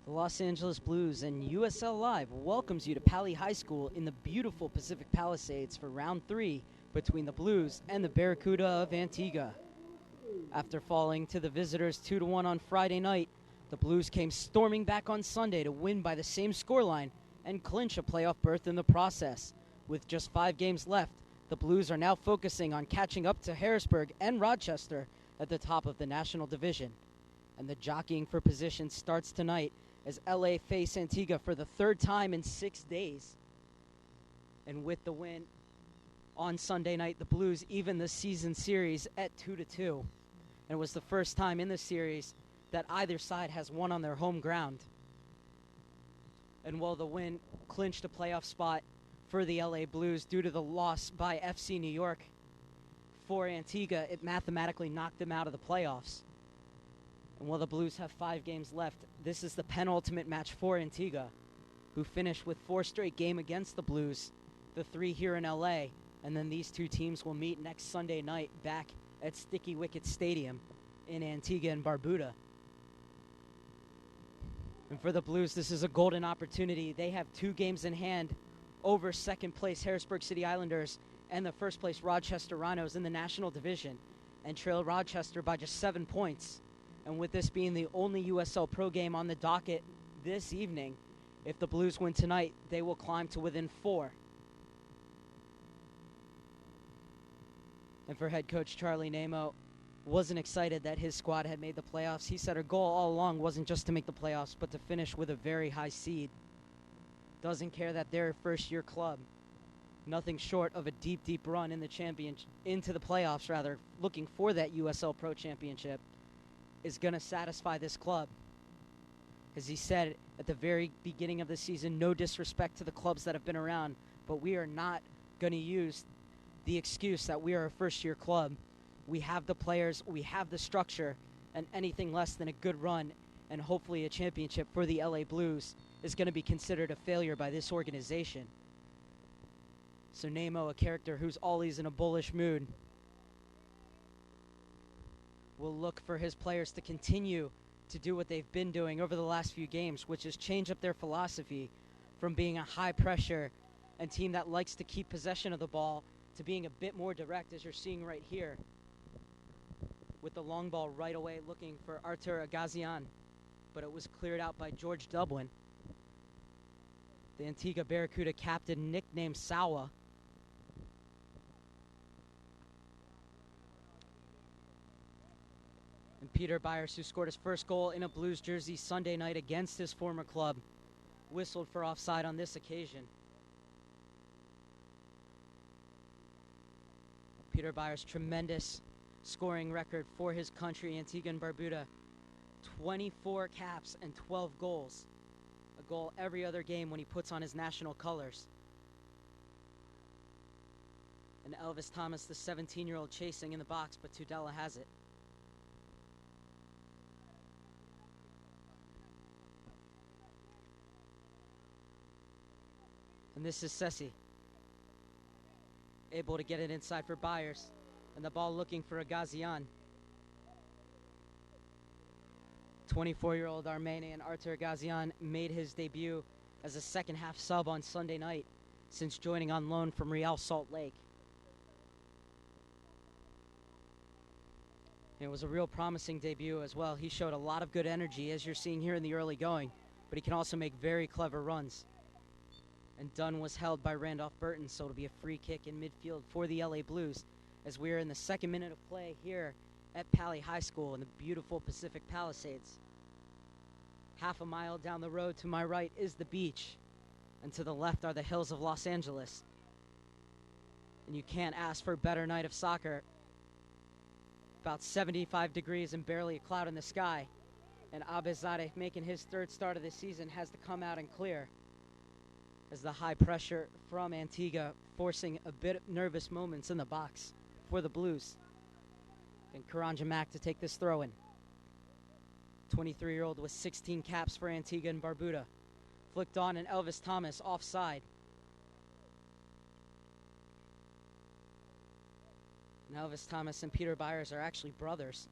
The Los Angeles Blues and USL Live welcomes you to Pali High School in the beautiful Pacific Palisades for round 3 between the Blues and the Barracuda of Antigua. After falling to the visitors 2-1 on Friday night, the Blues came storming back on Sunday to win by the same scoreline and clinch a playoff berth in the process. With just 5 games left, the Blues are now focusing on catching up to Harrisburg and Rochester at the top of the National Division. And the jockeying for position starts tonight as LA face Antigua for the 3rd time in 6 days. And with the win on Sunday night, the Blues even the season series at 2-2. And it was the first time in the series that either side has won on their home ground. And while the win clinched a playoff spot for the LA Blues due to the loss by FC New York for Antigua, it mathematically knocked them out of the playoffs. And while the Blues have 5 games left, this is the penultimate match for Antigua, who finished with 4 straight games against the Blues, the 3 here in LA, and then these 2 teams will meet next Sunday night back at Sticky Wicket Stadium in Antigua and Barbuda. And for the Blues, this is a golden opportunity. They have 2 games in hand over second place Harrisburg City Islanders and the first place Rochester Rhinos in the National Division, and trail Rochester by just 7 points. And with this being the only USL Pro game on the docket this evening, if the Blues win tonight, they will climb to within 4. And for head coach Charlie Nemo, wasn't excited that his squad had made the playoffs. He said our goal all along wasn't just to make the playoffs, but to finish with a very high seed. Doesn't care that they're a first-year club. Nothing short of a deep, deep run in the into the playoffs, rather, looking for that USL Pro Championship, is going to satisfy this club. As he said at the very beginning of the season, no disrespect to the clubs that have been around, but we are not going to use the excuse that we are a first-year club. We have the players, we have the structure, and anything less than a good run and hopefully a championship for the LA Blues is going to be considered a failure by this organization. So Nemo, a character who's always in a bullish mood, will look for his players to continue to do what they've been doing over the last few games, which is change up their philosophy from being a high-pressure and team that likes to keep possession of the ball to being a bit more direct, as you're seeing right here, with the long ball right away looking for Artur Gazian, but it was cleared out by George Dublin. The Antigua Barracuda captain, nicknamed Sawa. And Peter Byers, who scored his first goal in a Blues jersey Sunday night against his former club, whistled for offside on this occasion. Peter Byers' tremendous scoring record for his country, Antigua and Barbuda. 24 caps and 12 goals. A goal every other game when he puts on his national colors. And Elvis Thomas, the 17-year-old, chasing in the box, but Tudela has it. And this is Sessi, able to get it inside for Byers, and the ball looking for a Gazian. 24-year-old Armenian Artur Gazian made his debut as a second-half sub on Sunday night since joining on loan from Real Salt Lake. And it was a real promising debut as well. He showed a lot of good energy, as you're seeing here in the early going, but he can also make very clever runs. And Dunn was held by Randolph Burton, so it'll be a free kick in midfield for the LA Blues as we are in the 2nd minute of play here at Pali High School in the beautiful Pacific Palisades. Half a mile down the road to my right is the beach, and to the left are the hills of Los Angeles. And you can't ask for a better night of soccer. About 75 degrees and barely a cloud in the sky. And Abezadeh, making his 3rd start of the season, has to come out and clear, as the high pressure from Antigua forcing a bit of nervous moments in the box for the Blues. And Karanja Mack to take this throw in. 23-year-old with 16 caps for Antigua and Barbuda. Flicked on, and Elvis Thomas offside. And Elvis Thomas and Peter Byers are actually brothers.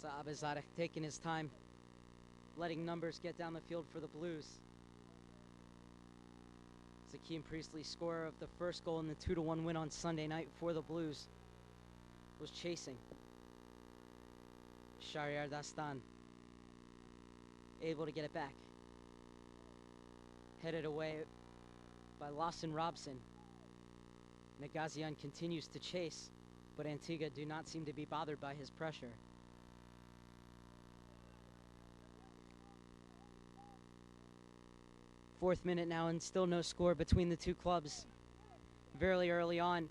So Abizadeh taking his time, letting numbers get down the field for the Blues. Zakeem Priestley, scorer of the first goal in the 2-1 win on Sunday night for the Blues, was chasing. Shahryar Dastan able to get it back. Headed away by Lawson Robson. Gazian continues to chase, but Antigua do not seem to be bothered by his pressure. Fourth minute now and still no score between the two clubs. Very early on,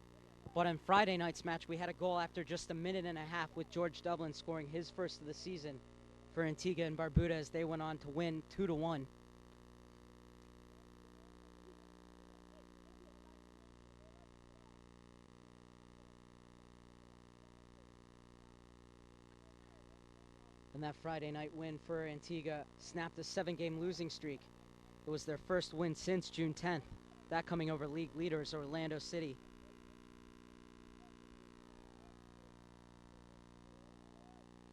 but on Friday night's match we had a goal after just a minute and a half, with George Dublin scoring his first of the season for Antigua and Barbuda as they went on to win 2-1. And that Friday night win for Antigua snapped a 7-game losing streak. It was their first win since June 10th, that coming over league leaders Orlando City.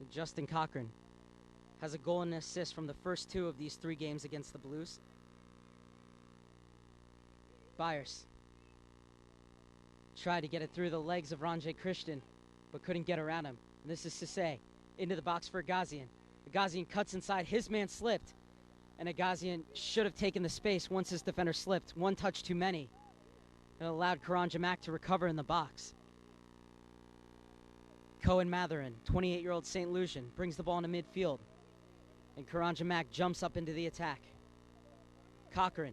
And Justin Cochran has a goal and an assist from the first 2 of these 3 games against the Blues. Byers tried to get it through the legs of Ranjay Christian, but couldn't get around him. And this is Sisse into the box for Gazian. Gazian cuts inside, his man slipped, and Gazian should have taken the space once his defender slipped. One touch too many. It allowed Karan Jamak to recover in the box. Cohen Matherin, 28-year-old St. Lucian, brings the ball into midfield, and Karan Jamak jumps up into the attack. Cochran,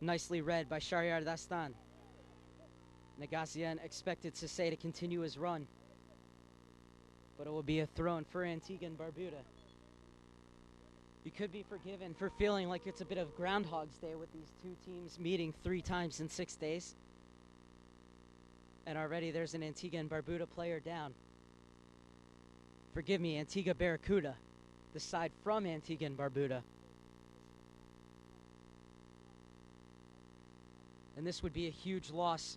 nicely read by Shahryar Dastan. Gazian expected Sisse to continue his run, but it will be a throw-in for Antigua and Barbuda. You could be forgiven for feeling like it's a bit of Groundhog's Day with these two teams meeting 3 times in 6 days. And already there's an Antigua and Barbuda player down. Forgive me, Antigua Barracuda, the side from Antigua and Barbuda. And this would be a huge loss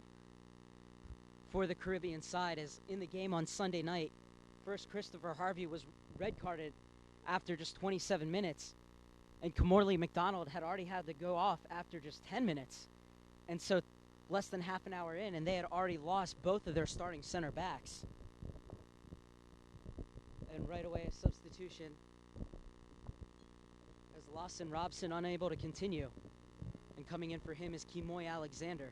for the Caribbean side, as in the game on Sunday night, first Christopher Harvey was red carded after just 27 minutes, and Camorley McDonald had already had to go off after just 10 minutes. And so less than half an hour in, and they had already lost both of their starting center backs. And right away a substitution as Lawson Robson unable to continue. And coming in for him is Kimoy Alexander.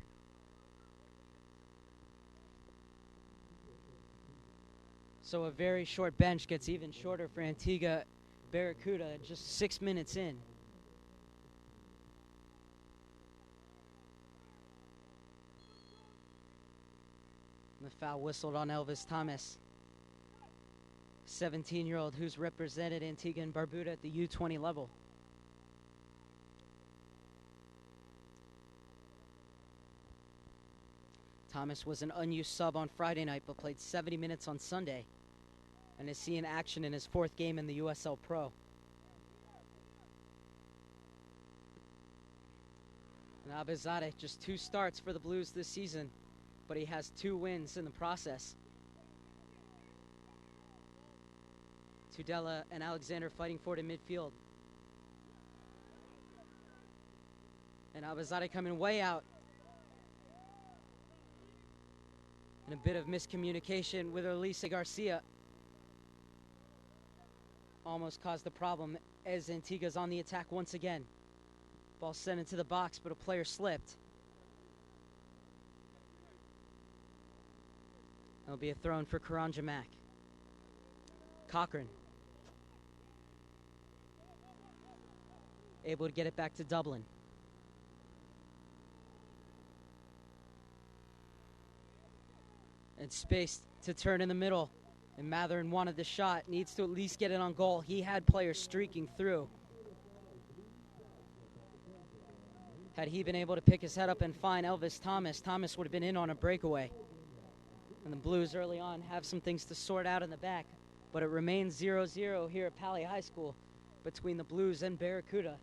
So a very short bench gets even shorter for Antigua Barracuda just 6 minutes in. And the foul whistled on Elvis Thomas, 17-year-old who's represented Antigua and Barbuda at the U20 level. Thomas was an unused sub on Friday night, but played 70 minutes on Sunday, and is seeing action in his 4th game in the USL PRO. And Abizadeh, just 2 starts for the Blues this season, but he has 2 wins in the process. Tudela and Alexander fighting for it in midfield. And Abizadeh coming way out. And a bit of miscommunication with Elise Garcia almost caused the problem, as Antigua's on the attack once again. Ball sent into the box, but a player slipped. It'll be a throw-in for Karan Jamak. Cochran able to get it back to Dublin. And space to turn in the middle. And Matherin wanted the shot, needs to at least get it on goal. He had players streaking through. Had he been able to pick his head up and find Elvis Thomas, Thomas would have been in on a breakaway. And the Blues early on have some things to sort out in the back. But it remains 0-0 here at Pali High School between the Blues and Barracuda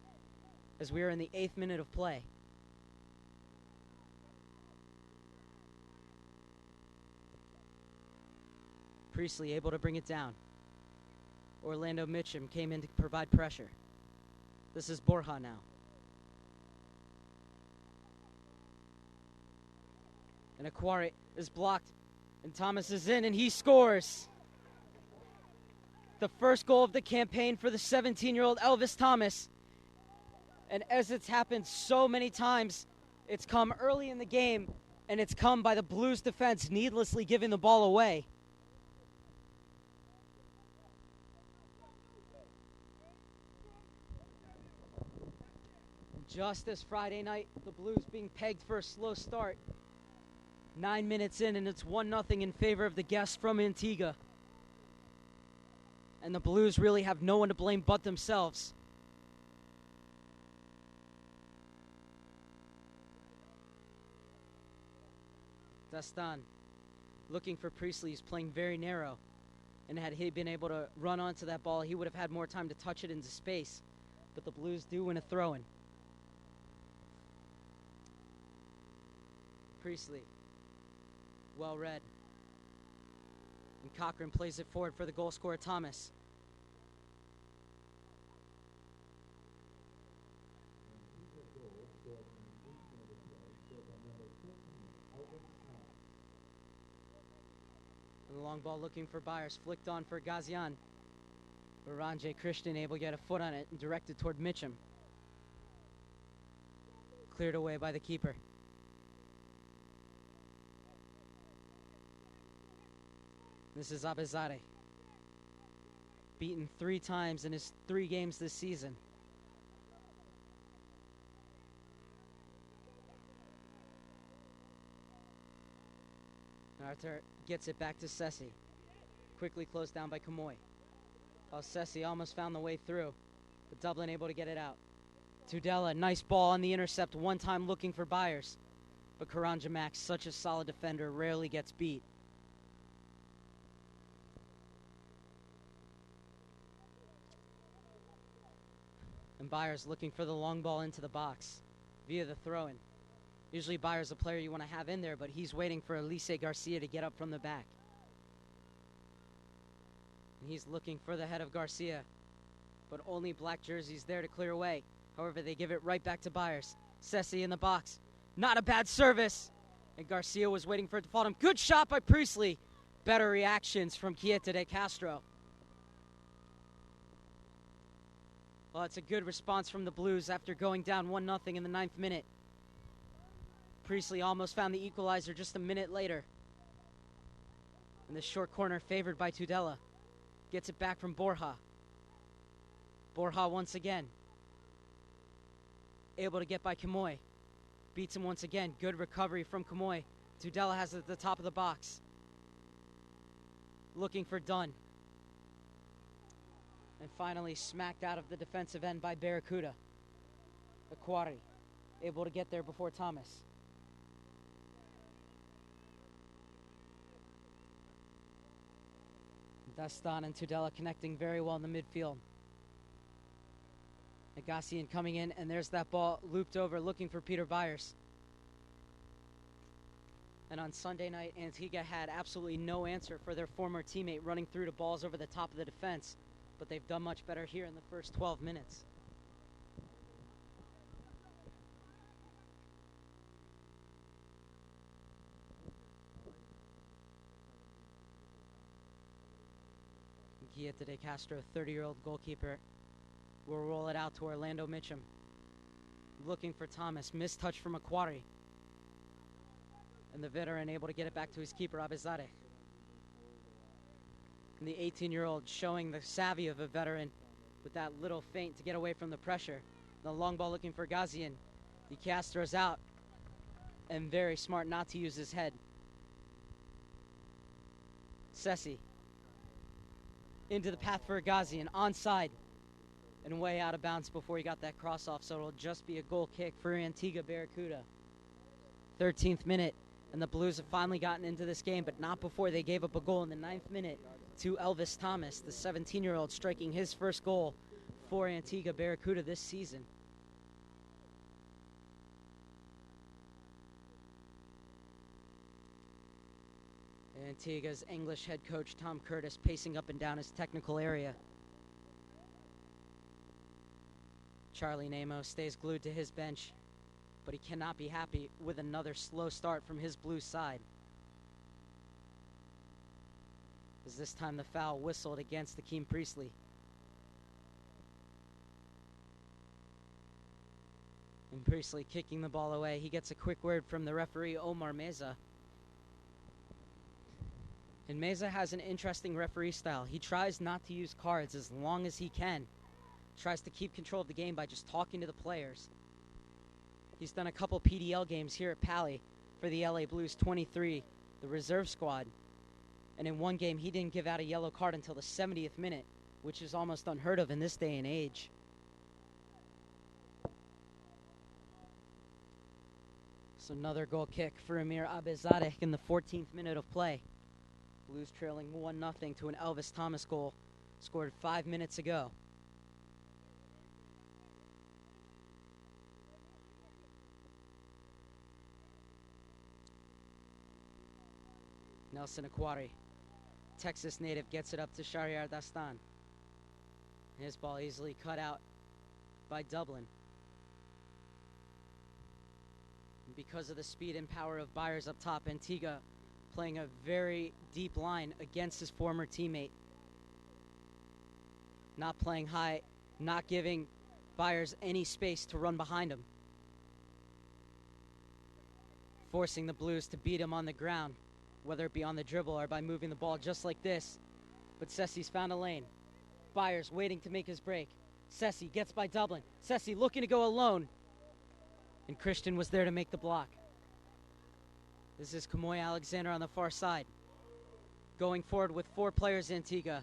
as we are in the 8th minute of play. Priestley able to bring it down. Orlando Mitchum came in to provide pressure. This is Borja now. And Aquari is blocked. And Thomas is in, and he scores. The first goal of the campaign for the 17-year-old Elvis Thomas. And as it's happened so many times, it's come early in the game, and it's come by the Blues defense needlessly giving the ball away. Just as Friday night, the Blues being pegged for a slow start. 9 minutes in, and it's 1-0 in favor of the guests from Antigua. And the Blues really have no one to blame but themselves. Dastan looking for Priestley. He's playing very narrow. And had he been able to run onto that ball, he would have had more time to touch it into space. But the Blues do win a throw-in. Priestley, well read. And Cochran plays it forward for the goal scorer, Thomas. And the long ball looking for Byers, flicked on for Gazian. Oranje Christian able to get a foot on it and directed toward Mitchum. Cleared away by the keeper. This is Abezade. Beaten 3 times in his 3 games this season. Arthur gets it back to Sessi. Quickly closed down by Kamoy. Oh, Sessi almost found the way through, but Dublin able to get it out. Tudela, nice ball on the intercept, one time looking for Byers. But Karanja Max, such a solid defender, rarely gets beat. And Byers looking for the long ball into the box via the throw-in. Usually Byers a player you want to have in there, but he's waiting for Elise Garcia to get up from the back. And he's looking for the head of Garcia, but only black jerseys there to clear away. However, they give it right back to Byers. Sessi in the box. Not a bad service. And Garcia was waiting for it to fall him. Good shot by Priestley. Better reactions from Quieta de Castro. Well, it's a good response from the Blues after going down 1-0 in the 9th minute. Priestley almost found the equalizer just a minute later. And the short corner favored by Tudela. Gets it back from Borja. Borja once again. Able to get by Kamoy. Beats him once again. Good recovery from Kamoy. Tudela has it at the top of the box. Looking for Dunn. And finally smacked out of the defensive end by Barracuda. Aquari able to get there before Thomas. Dastan and Tudela connecting very well in the midfield. Gazian coming in, and there's that ball looped over looking for Peter Byers. And on Sunday night, Antigua had absolutely no answer for their former teammate running through the balls over the top of the defense. But they've done much better here in the first 12 minutes. Quieta de Castro, 30-year-old goalkeeper, will roll it out to Orlando Mitchum. Looking for Thomas. Missed touch from Aquari. And the veteran able to get it back to his keeper, Abezade. And the 18-year-old showing the savvy of a veteran with that little feint to get away from the pressure. The long ball looking for Gazian. De Castro's out. And very smart not to use his head. Sessi. Into the path for Gazian. Onside. And way out of bounds before he got that cross off. So it'll just be a goal kick for Antigua Barracuda. 13th minute. And the Blues have finally gotten into this game, but not before they gave up a goal in the 9th minute to Elvis Thomas, the 17-year-old, striking his first goal for Antigua Barracuda this season. Antigua's English head coach Tom Curtis pacing up and down his technical area Charlie Nemo stays glued to his bench, but he cannot be happy with another slow start from his blue side. As this time the foul whistled against Akeem Priestley. And Priestley kicking the ball away. He gets a quick word from the referee, Omar Meza. And Meza has an interesting referee style. He tries not to use cards as long as he can. Tries to keep control of the game by just talking to the players. He's done a couple PDL games here at Pali for the LA Blues 23, the reserve squad. And in one game, he didn't give out a yellow card until the 70th minute, which is almost unheard of in this day and age. So another goal kick for Amir Abezadeh in the 14th minute of play. Blues trailing 1-0 to an Elvis Thomas goal scored 5 minutes ago. Nelson Aquari, Texas native, gets it up to Shahriar Dastan. His ball easily cut out by Dublin. And because of the speed and power of Byers up top, Antigua playing a very deep line against his former teammate. Not playing high, not giving Byers any space to run behind him. Forcing the Blues to beat him on the ground, whether it be on the dribble or by moving the ball just like this. But Sessi's found a lane. Byers waiting to make his break. Sessi gets by Dublin. Sessi looking to go alone. And Christian was there to make the block. This is Kamoy Alexander on the far side. Going forward with 4 players, Antigua.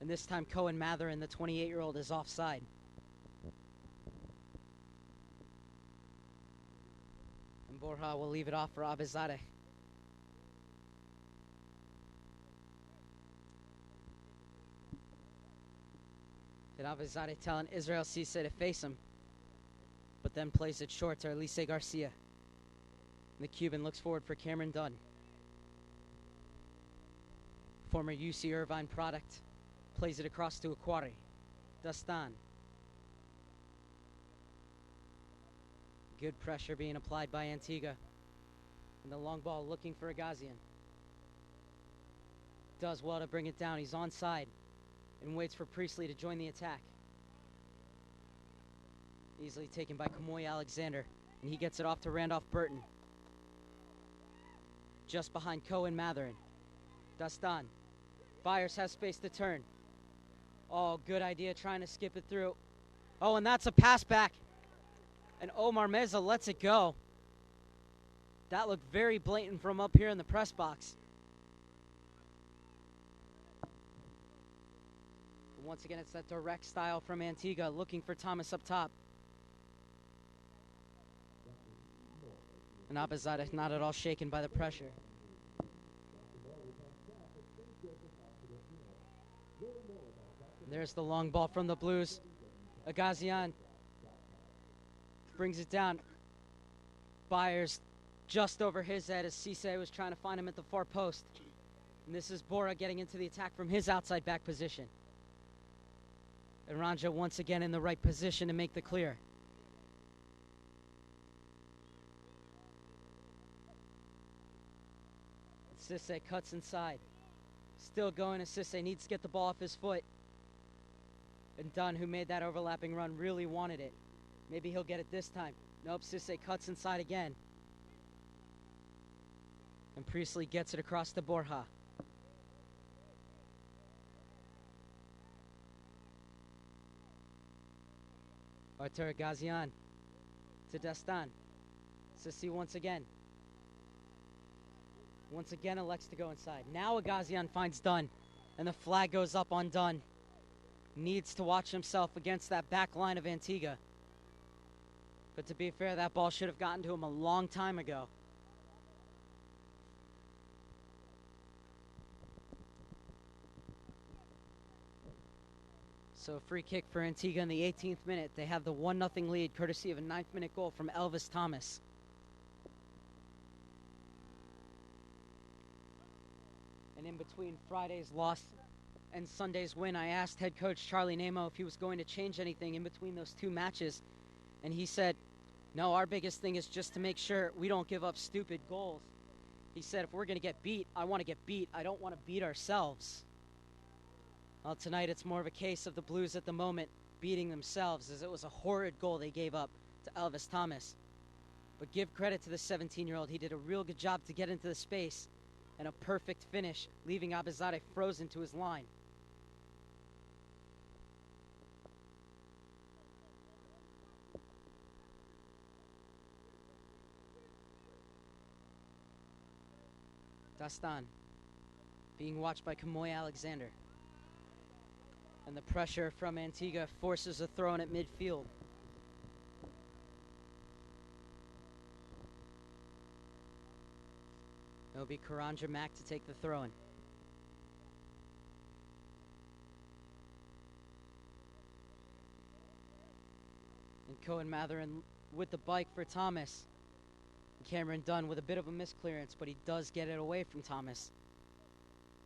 And this time Cohen Matherin, the 28-year-old, is offside. And Borja will leave it off for Abezadeh. And Abezadeh telling Israel Cisse to face him, but then plays it short to Elise Garcia. And the Cuban looks forward for Cameron Dunn. Former UC Irvine product, plays it across to Aquari. Dastan. Good pressure being applied by Antigua. And the long ball looking for a Gazian. Does well to bring it down. He's onside and waits for Priestley to join the attack. Easily taken by Kamoy Alexander, and he gets it off to Randolph Burton. Just behind Cohen Matherin. Dastan. Byers has space to turn. Oh, good idea trying to skip it through. Oh, and that's a pass back. And Omar Meza lets it go. That looked very blatant from up here in the press box. But once again, it's that direct style from Antigua, looking for Thomas up top. And Abezadeh not at all shaken by the pressure. There's the long ball from the Blues. Gazian brings it down. Byers just over his head as Cisse was trying to find him at the far post. And this is Bora getting into the attack from his outside back position. And Ranja once again in the right position to make the clear. Cisse cuts inside. Still going as Cisse needs to get the ball off his foot. And Dunn, who made that overlapping run, really wanted it. Maybe he'll get it this time. Nope, Cisse cuts inside again. And Priestley gets it across to Borja. Artur Gazian to Dastan. Cisse once again. Once again elects to go inside. Now Gazian finds Dunn, and the flag goes up on Dunn. Needs to watch himself against that back line of Antigua. But to be fair, that ball should have gotten to him a long time ago. So free kick for Antigua in the 18th minute. They have the 1-0 lead courtesy of a 9th minute goal from Elvis Thomas. And in between Friday's loss and Sunday's win, I asked head coach Charlie Nemo if he was going to change anything in between those two matches, and he said, no, our biggest thing is just to make sure we don't give up stupid goals. He said, if we're going to get beat, I want to get beat. I don't want to beat ourselves. Well, tonight it's more of a case of the Blues at the moment beating themselves, as it was a horrid goal they gave up to Elvis Thomas. But give credit to the 17-year-old. He did a real good job to get into the space, and a perfect finish, leaving Abizade frozen to his line. Dastan being watched by Kamoy Alexander. And the pressure from Antigua forces a throw in at midfield. It'll be Karanja Mack to take the throw in. And Cohen Matherin with the bike for Thomas. Cameron Dunn with a bit of a misclearance, but he does get it away from Thomas.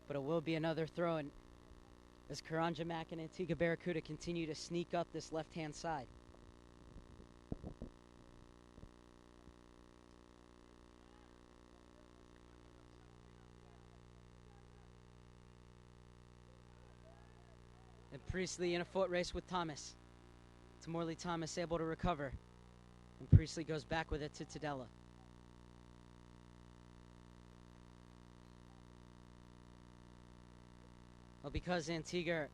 But it will be another throw-in as Karanja Mack and Antigua Barracuda continue to sneak up this left-hand side. And Priestley in a foot race with Thomas. Morley Thomas able to recover. And Priestley goes back with it to Tadella. Well, because Antigua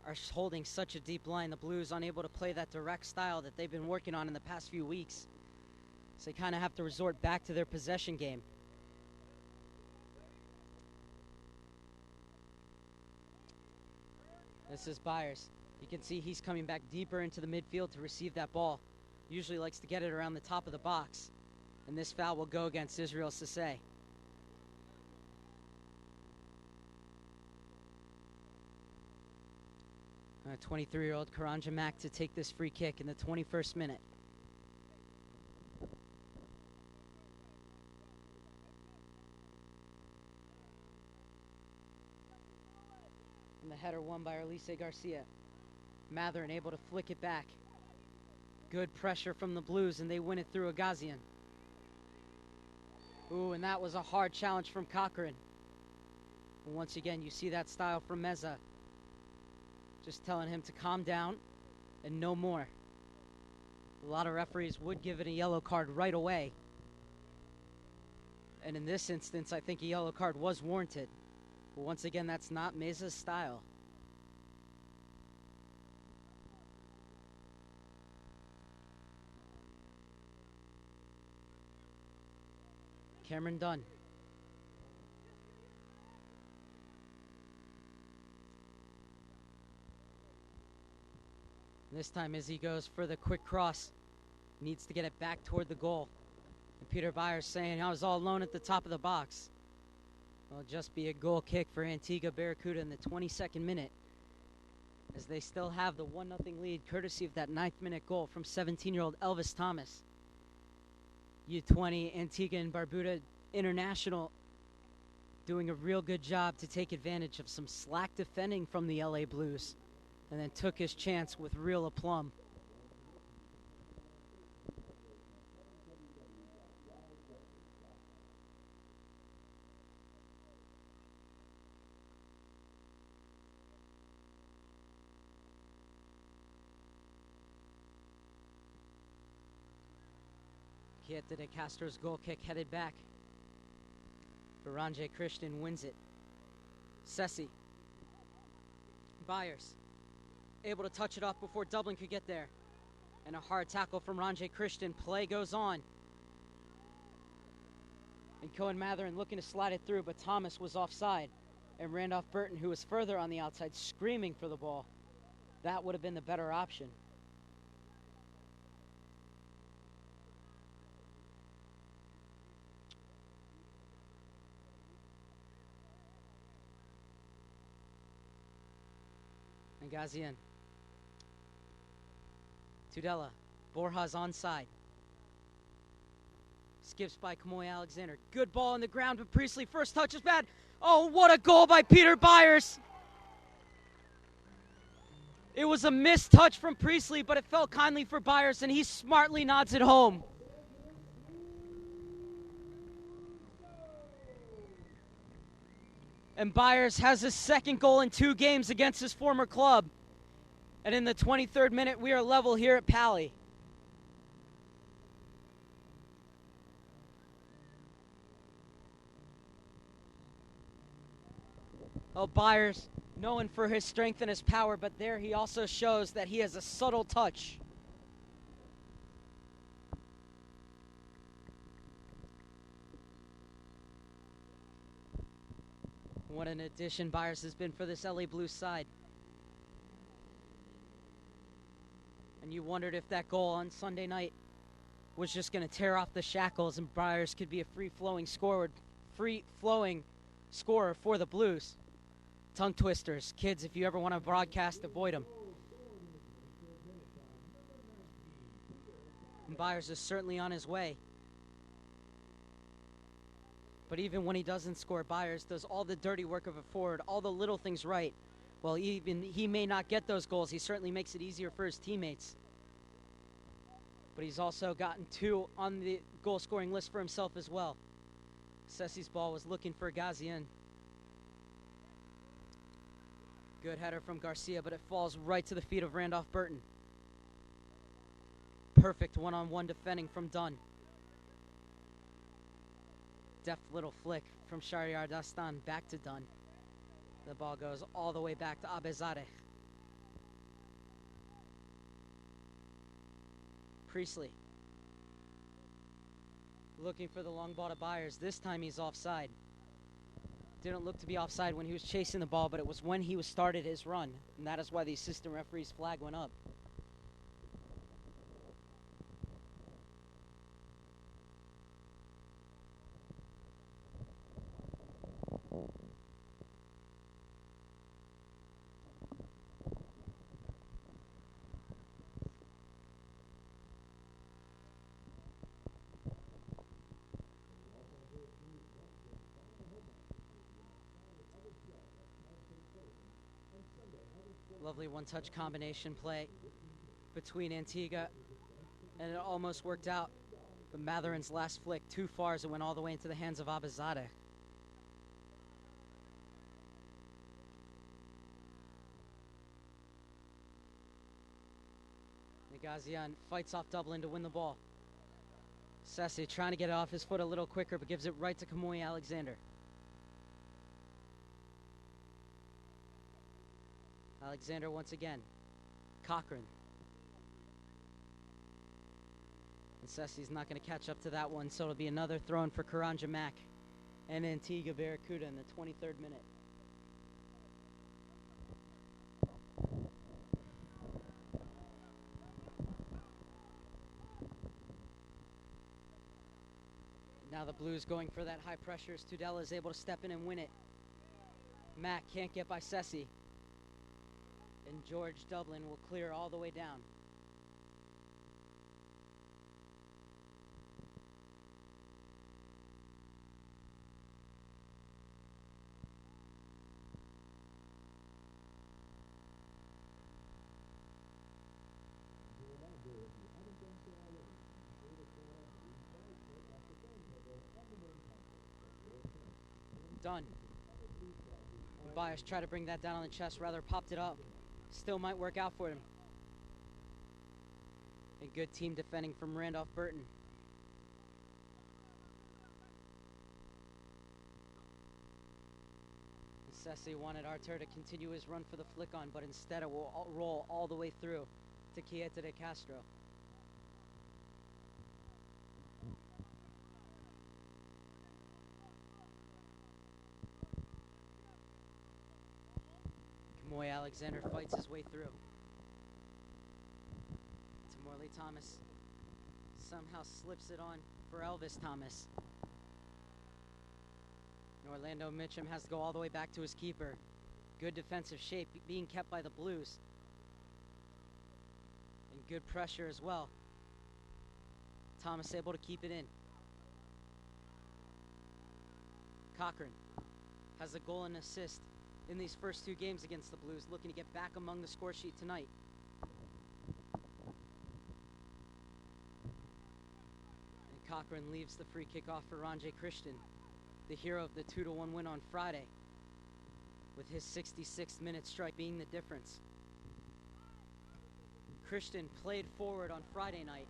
are holding such a deep line, the Blues unable to play that direct style that they've been working on in the past few weeks. So they kind of have to resort back to their possession game. This is Byers. You can see he's coming back deeper into the midfield to receive that ball. Usually likes to get it around the top of the box. And this foul will go against Israel Sisse. 23-year-old Karanja Mack to take this free kick in the 21st minute. And the header won by Arlise Garcia. Matherin able to flick it back. Good pressure from the Blues, and they win it through a Gazian. Ooh, and that was a hard challenge from Cochran. And once again, you see that style from Meza. Just telling him to calm down and no more. A lot of referees would give it a yellow card right away. And in this instance, I think a yellow card was warranted. But once again, that's not Meza's style. Cameron Dunn. This time Izzy goes for the quick cross. Needs to get it back toward the goal. And Peter Byers saying, I was all alone at the top of the box. It'll just be a goal kick for Antigua Barracuda in the 22nd minute, as they still have the 1-0 lead, courtesy of that 9th minute goal from 17-year-old Elvis Thomas. U20 Antigua and Barbuda International doing a real good job to take advantage of some slack defending from the LA Blues, and then took his chance with real aplomb. Kieta de Castro's goal kick headed back. Baranje Christian wins it. Sessi. Byers. Able to touch it off before Dublin could get there. And a hard tackle from Ranjay Christian. Play goes on. And Cohen Matherin looking to slide it through, but Thomas was offside. And Randolph Burton, who was further on the outside, screaming for the ball. That would have been the better option. And Gazian. Tudela. Borja's onside. Skips by Kamoy Alexander. Good ball on the ground, but Priestley first touch is bad. Oh, what a goal by Peter Byers. It was a missed touch from Priestley, but it fell kindly for Byers, and he smartly nods it home. And Byers has his second goal in 2 games against his former club. And in the 23rd minute, we are level here at Pali. Oh, Byers, known for his strength and his power, but there he also shows that he has a subtle touch. What an addition Byers has been for this LA Blues side. And you wondered if that goal on Sunday night was just going to tear off the shackles and Byers could be a free-flowing scorer for the Blues. Tongue twisters. Kids, if you ever want to broadcast, avoid them. And Byers is certainly on his way. But even when he doesn't score, Byers does all the dirty work of a forward, all the little things right. Well, even he may not get those goals, he certainly makes it easier for his teammates. But he's also gotten 2 on the goal-scoring list for himself as well. Sessi's ball was looking for Gazian. Good header from Garcia, but it falls right to the feet of Randolph Burton. Perfect one-on-one defending from Dunn. Deft little flick from Shahryar Dastan back to Dunn. The ball goes all the way back to Abezadeh. Priestley looking for the long ball to Byers. This time he's offside. Didn't look to be offside when he was chasing the ball, but it was when he started his run, and that is why the assistant referee's flag went up. Lovely one-touch combination play between Antigua, and it almost worked out. But Matherin's last flick too far as it went all the way into the hands of Abezadeh. Gazian fights off Dublin to win the ball. Sessi trying to get it off his foot a little quicker, but gives it right to Kamoy Alexander. Alexander once again. Cochran. And Sessi's not going to catch up to that one, so it'll be another throw in for Karanja Mack and Antigua Barracuda in the 23rd minute. Now the Blues going for that high pressure as Tudela is able to step in and win it. Mack can't get by Sessi. And George Dublin will clear all the way down. Done. Bias tried to bring that down on the chest, rather popped it up. Still might work out for him. A good team defending from Randolph Burton. Sessi wanted Artur to continue his run for the flick on, but instead it will roll all the way through to Quieta de Castro. Kamoy Alexander fights his way through. Morley Thomas somehow slips it on for Elvis Thomas. And Orlando Mitchum has to go all the way back to his keeper. Good defensive shape being kept by the Blues. And good pressure as well. Thomas able to keep it in. Cochran has a goal and assist in these first 2 games against the Blues, looking to get back among the score sheet tonight. And Cochran leaves the free kick off for Ranjay Christian, the hero of the 2-1 win on Friday, with his 66th minute strike being the difference. Christian played forward on Friday night,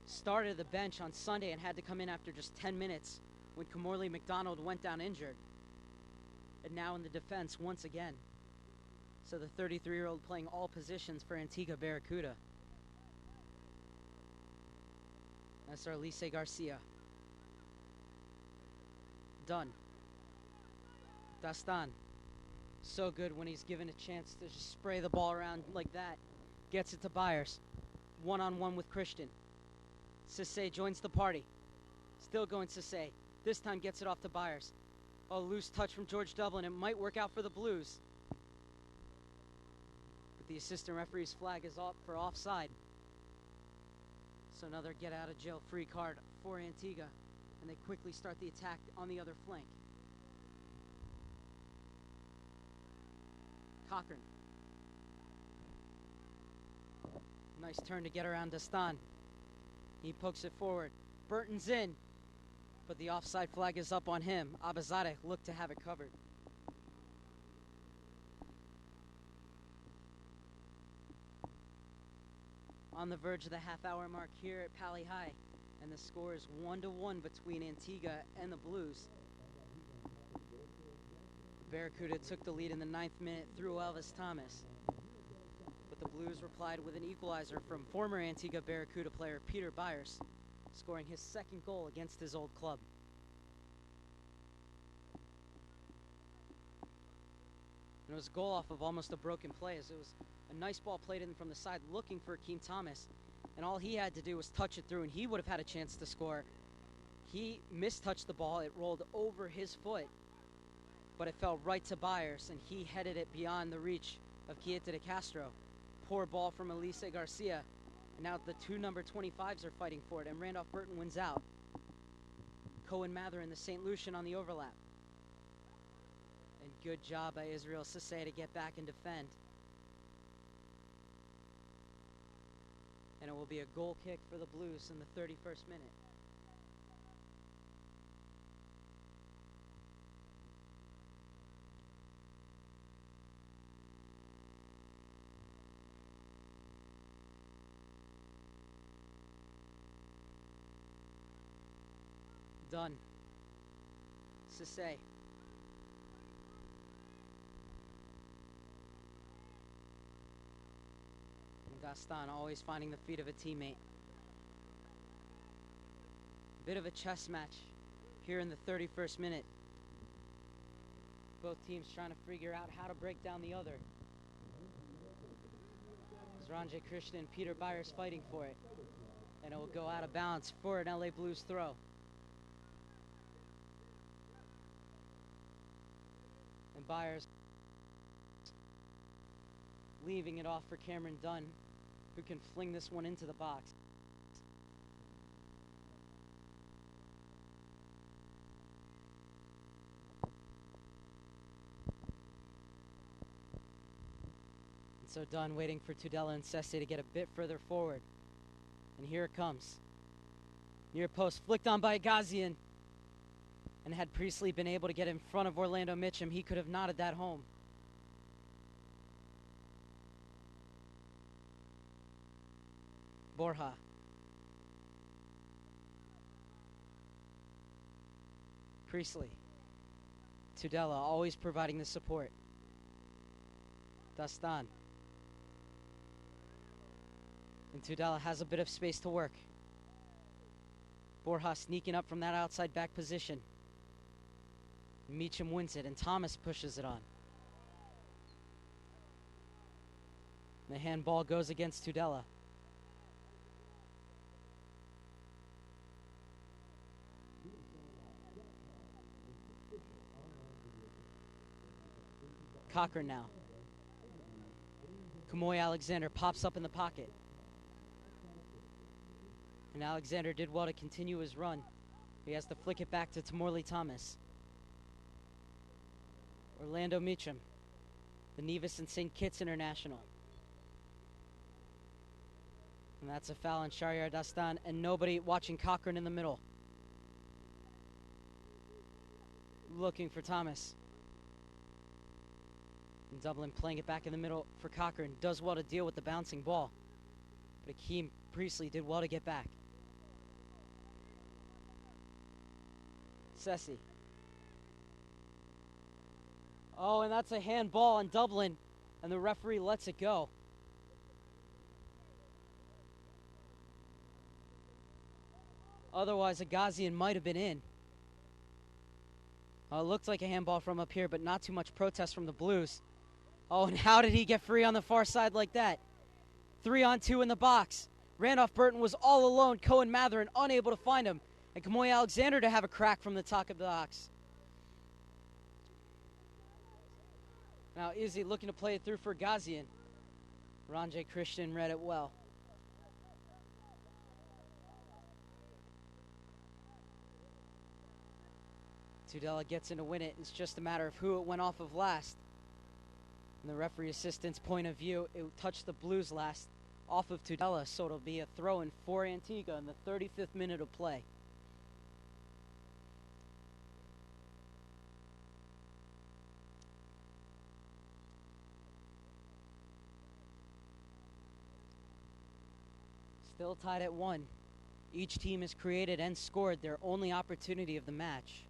started the bench on Sunday, and had to come in after just 10 minutes when Kamorley McDonald went down injured. And now in the defense once again. So the 33-year-old playing all positions for Antigua Barracuda. That's Elvis Garcia. Done. Dastan. So good when he's given a chance to just spray the ball around like that. Gets it to Byers. One-on-one with Christian. Cisse joins the party. Still going Cisse. This time gets it off to Byers. A loose touch from George Dublin. It might work out for the Blues. But the assistant referee's flag is up for offside. So another get-out-of-jail free card for Antigua. And they quickly start the attack on the other flank. Cochran. Nice turn to get around Dastan. He pokes it forward. Burton's in. But the offside flag is up on him. Abazadeh looked to have it covered. On the verge of the half-hour mark here at Pali High. And the score is 1-1 between Antigua and the Blues. Barracuda took the lead in the 9th minute through Elvis Thomas. But the Blues replied with an equalizer from former Antigua Barracuda player Peter Byers, scoring his 2nd goal against his old club. And it was a goal off of almost a broken play, as it was a nice ball played in from the side looking for Akeem Thomas. And all he had to do was touch it through, and he would have had a chance to score. He mistouched the ball. It rolled over his foot, but it fell right to Byers, and he headed it beyond the reach of Quieta de Castro. Poor ball from Elvis Garcia. And now the 2 number 25s are fighting for it, and Randolph Burton wins out. Cohen Mather and the St. Lucian on the overlap. And good job by Israel Cisse to get back and defend. And it will be a goal kick for the Blues in the 31st minute. Done. Cisse. Dastan always finding the feet of a teammate. Bit of a chess match here in the 31st minute. Both teams trying to figure out how to break down the other. As Ranjay Christian and Peter Byers fighting for it. And it will go out of bounds for an LA Blues throw. And Byers leaving it off for Cameron Dunn, who can fling this one into the box. And so Dunn waiting for Tudela and Cisse to get a bit further forward. And here it comes. Near post, flicked on by Gazian. And had Priestley been able to get in front of Orlando Mitchum, he could have knotted that home. Borja. Priestley. Tudela always providing the support. Dastan. And Tudela has a bit of space to work. Borja sneaking up from that outside back position. Meacham wins it, and Thomas pushes it on. The handball goes against Tudela. Cochran now. Kamoy Alexander pops up in the pocket. And Alexander did well to continue his run. He has to flick it back to Tamorley Thomas. Orlando Meacham, the Nevis and St. Kitts international. And that's a foul on Shahryar Dastan, and nobody watching Cochran in the middle. Looking for Thomas. And Dublin playing it back in the middle for Cochran. Does well to deal with the bouncing ball. But Akeem Priestley did well to get back. Sessi. Oh, and that's a handball on Dublin, and the referee lets it go. Otherwise, a Gazian might have been in. It looked like a handball from up here, but not too much protest from the Blues. Oh, and how did he get free on the far side like that? 3-on-2 in the box. Randolph Burton was all alone. Cohen Matherin unable to find him. And Kamoy Alexander to have a crack from the top of the box. Now Izzy looking to play it through for Gazian. Ranjay Christian read it well. Tudela gets in to win it. It's just a matter of who it went off of last. From the referee assistant's point of view, it touched the Blues last off of Tudela, so it'll be a throw-in for Antigua in the 35th minute of play. Still tied at 1. Each team has created and scored their only opportunity of the match.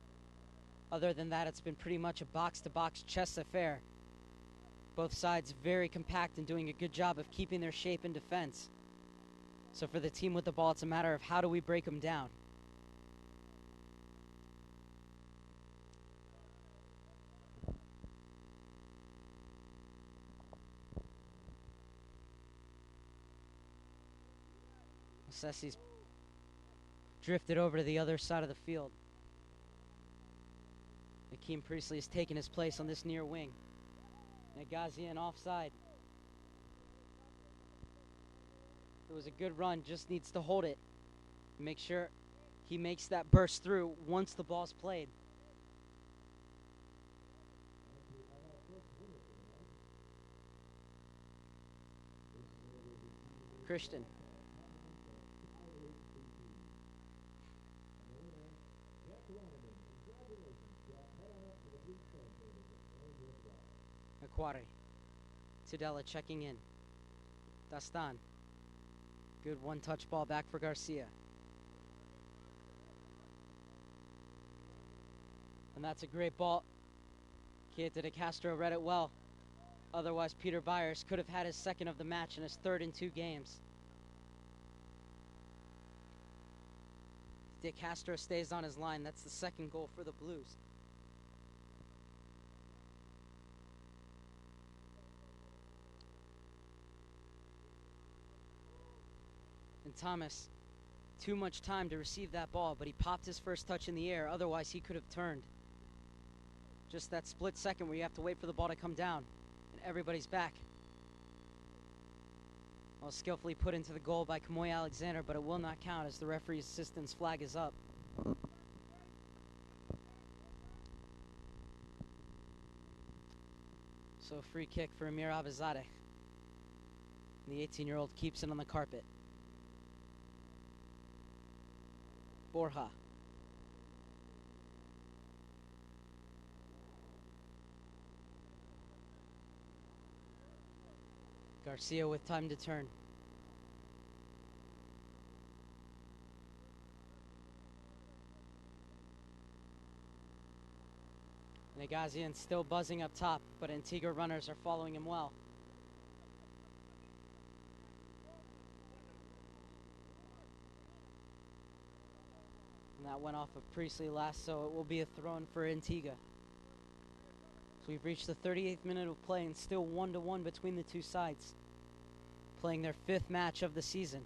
Other than that, it's been pretty much a box-to-box chess affair. Both sides very compact and doing a good job of keeping their shape in defense. So for the team with the ball, it's a matter of how do we break them down. Sessi's drifted over to the other side of the field. Akeem Priestley has taken his place on this near wing. And Gazian offside. It was a good run, just needs to hold it. Make sure he makes that burst through once the ball's played. Christian. Aquari. Tudela checking in. Dastan. Good one-touch ball back for Garcia. And that's a great ball. Keita de Castro read it well. Otherwise, Peter Byers could have had his second of the match and his third in 2 games. De Castro stays on his line. That's the second goal for the Blues. And Thomas, too much time to receive that ball, but he popped his first touch in the air. Otherwise, he could have turned. Just that split second where you have to wait for the ball to come down. And everybody's back. Well, skillfully put into the goal by Kamoy Alexander, but it will not count as the referee's assistant's flag is up. So a free kick for Amir Abizadeh. The 18-year-old keeps it on the carpet. Borja. Garcia with time to turn. And Gazian still buzzing up top, but Antigua runners are following him well. And that went off of Priestley last, so it will be a throw-in for Antigua. So we've reached the 38th minute of play and still 1-1 between the two sides, playing their 5th match of the season.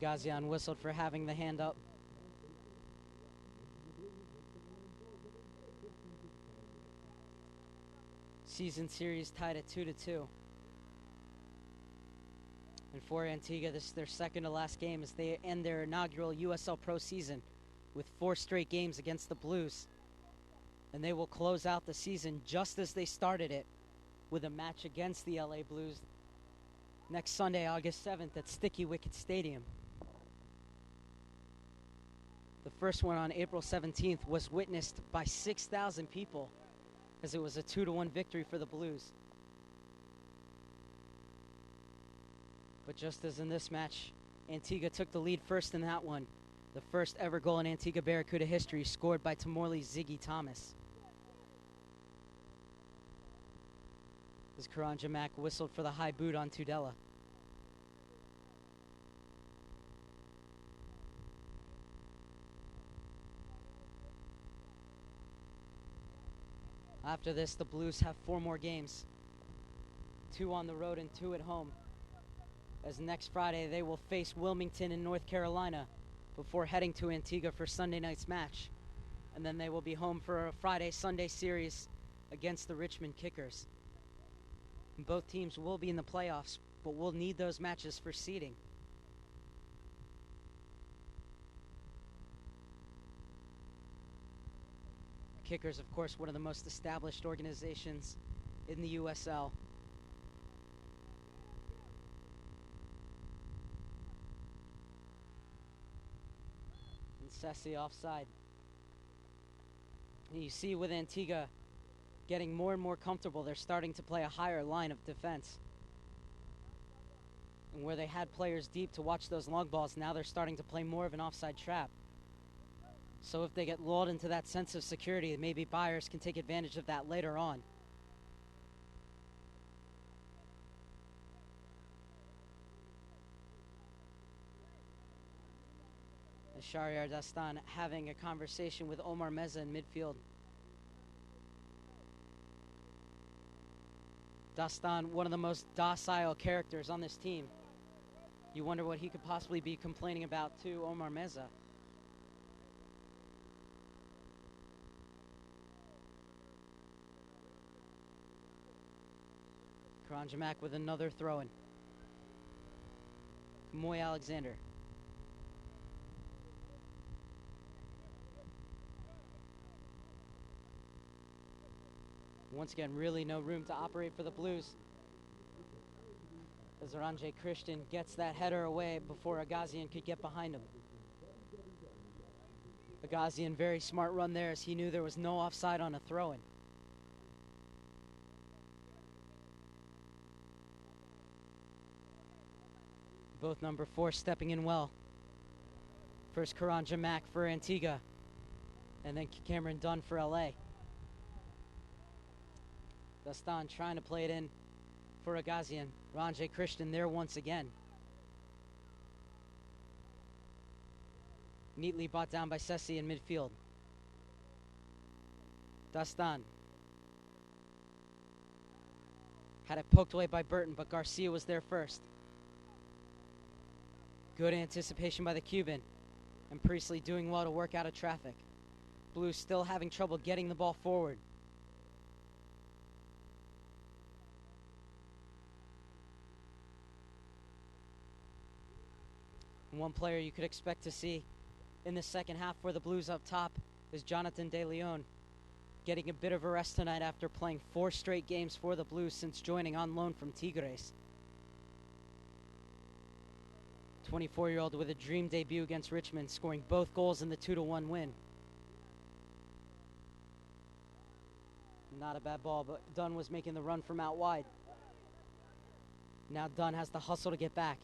Gazian whistled for having the hand up. Season series tied at 2-2. And for Antigua, this is their second to last game as they end their inaugural USL Pro season with 4 straight games against the Blues. And they will close out the season just as they started it, with a match against the LA Blues next Sunday, August 7th at Sticky Wicket Stadium. The first one on April 17th was witnessed by 6,000 people, as it was a 2-1 victory for the Blues. But just as in this match, Antigua took the lead first in that one. The first ever goal in Antigua Barracuda history, scored by Timorley's Ziggy Thomas. As Karanja Mack whistled for the high boot on Tudela. After this, the Blues have 4 more games. 2 on the road and 2 at home. As next Friday, they will face Wilmington in North Carolina before heading to Antigua for Sunday night's match. And then they will be home for a Friday-Sunday series against the Richmond Kickers. And both teams will be in the playoffs, but will need those matches for seeding. Kickers, of course, one of the most established organizations in the USL. And Sessi offside. And you see with Antigua getting more and more comfortable, they're starting to play a higher line of defense. And where they had players deep to watch those long balls, now they're starting to play more of an offside trap. So if they get lulled into that sense of security, maybe buyers can take advantage of that later on. And Shahryar Dastan having a conversation with Omar Meza in midfield. Dastan, one of the most docile characters on this team. You wonder what he could possibly be complaining about to Omar Meza. Karanja Mack with another throw-in. Moy Alexander. Once again, really no room to operate for the Blues, as Ranjay Christian gets that header away before a Gazian could get behind him. A Gazian, very smart run there, as he knew there was no offside on a throw-in. Both number 4 stepping in well. First Karanja Mack for Antigua, and then Cameron Dunn for LA. Dastan trying to play it in for a Gazian. Ranjay Christian there once again. Neatly brought down by Sessi in midfield. Dastan. Had it poked away by Burton, but Garcia was there first. Good anticipation by the Cuban, and Priestley doing well to work out of traffic. Blues still having trouble getting the ball forward. And one player you could expect to see in the second half for the Blues up top is Jonathan De Leon, getting a bit of a rest tonight after playing 4 straight games for the Blues since joining on loan from Tigres. 24-year-old with a dream debut against Richmond, scoring both goals in the 2-1 win. Not a bad ball, but Dunn was making the run from out wide. Now Dunn has to hustle to get back.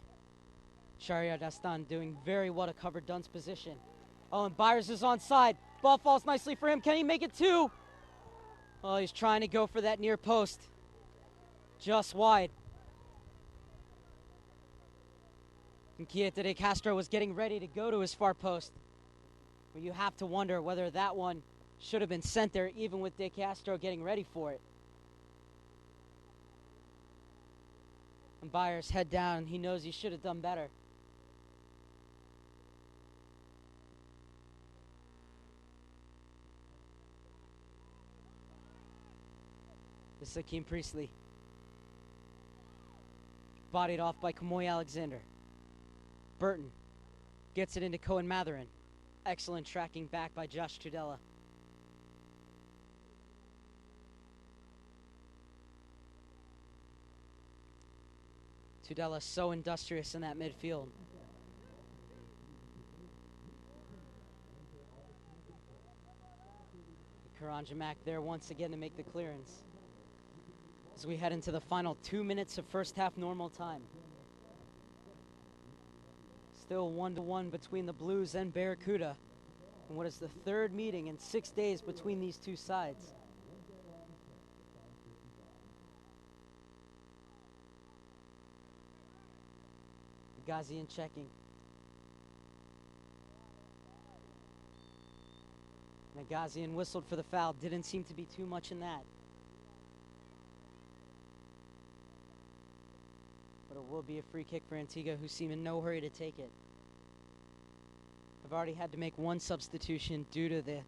Shahryar Dastan doing very well to cover Dunn's position. Oh, and Byers is onside. Ball falls nicely for him. Can he make it 2? Oh, he's trying to go for that near post. Just wide. And Quieta de Castro was getting ready to go to his far post. But you have to wonder whether that one should have been sent there, even with de Castro getting ready for it. And Byers head down. He knows he should have done better. This is Akeem Priestley. Bodied off by Kamoy Alexander. Burton gets it into Cohen Matherin. Excellent tracking back by Josh Trudella. Trudella so industrious in that midfield. Karanjamak there once again to make the clearance. As we head into the final 2 minutes of first half normal time. Still 1-1 between the Blues and Barracuda. And what is the third meeting in 6 days between these two sides. Gazian checking. And Gazian whistled for the foul. Didn't seem to be too much in that. But it will be a free kick for Antigua, who seem in no hurry to take it. I've already had to make one substitution due to the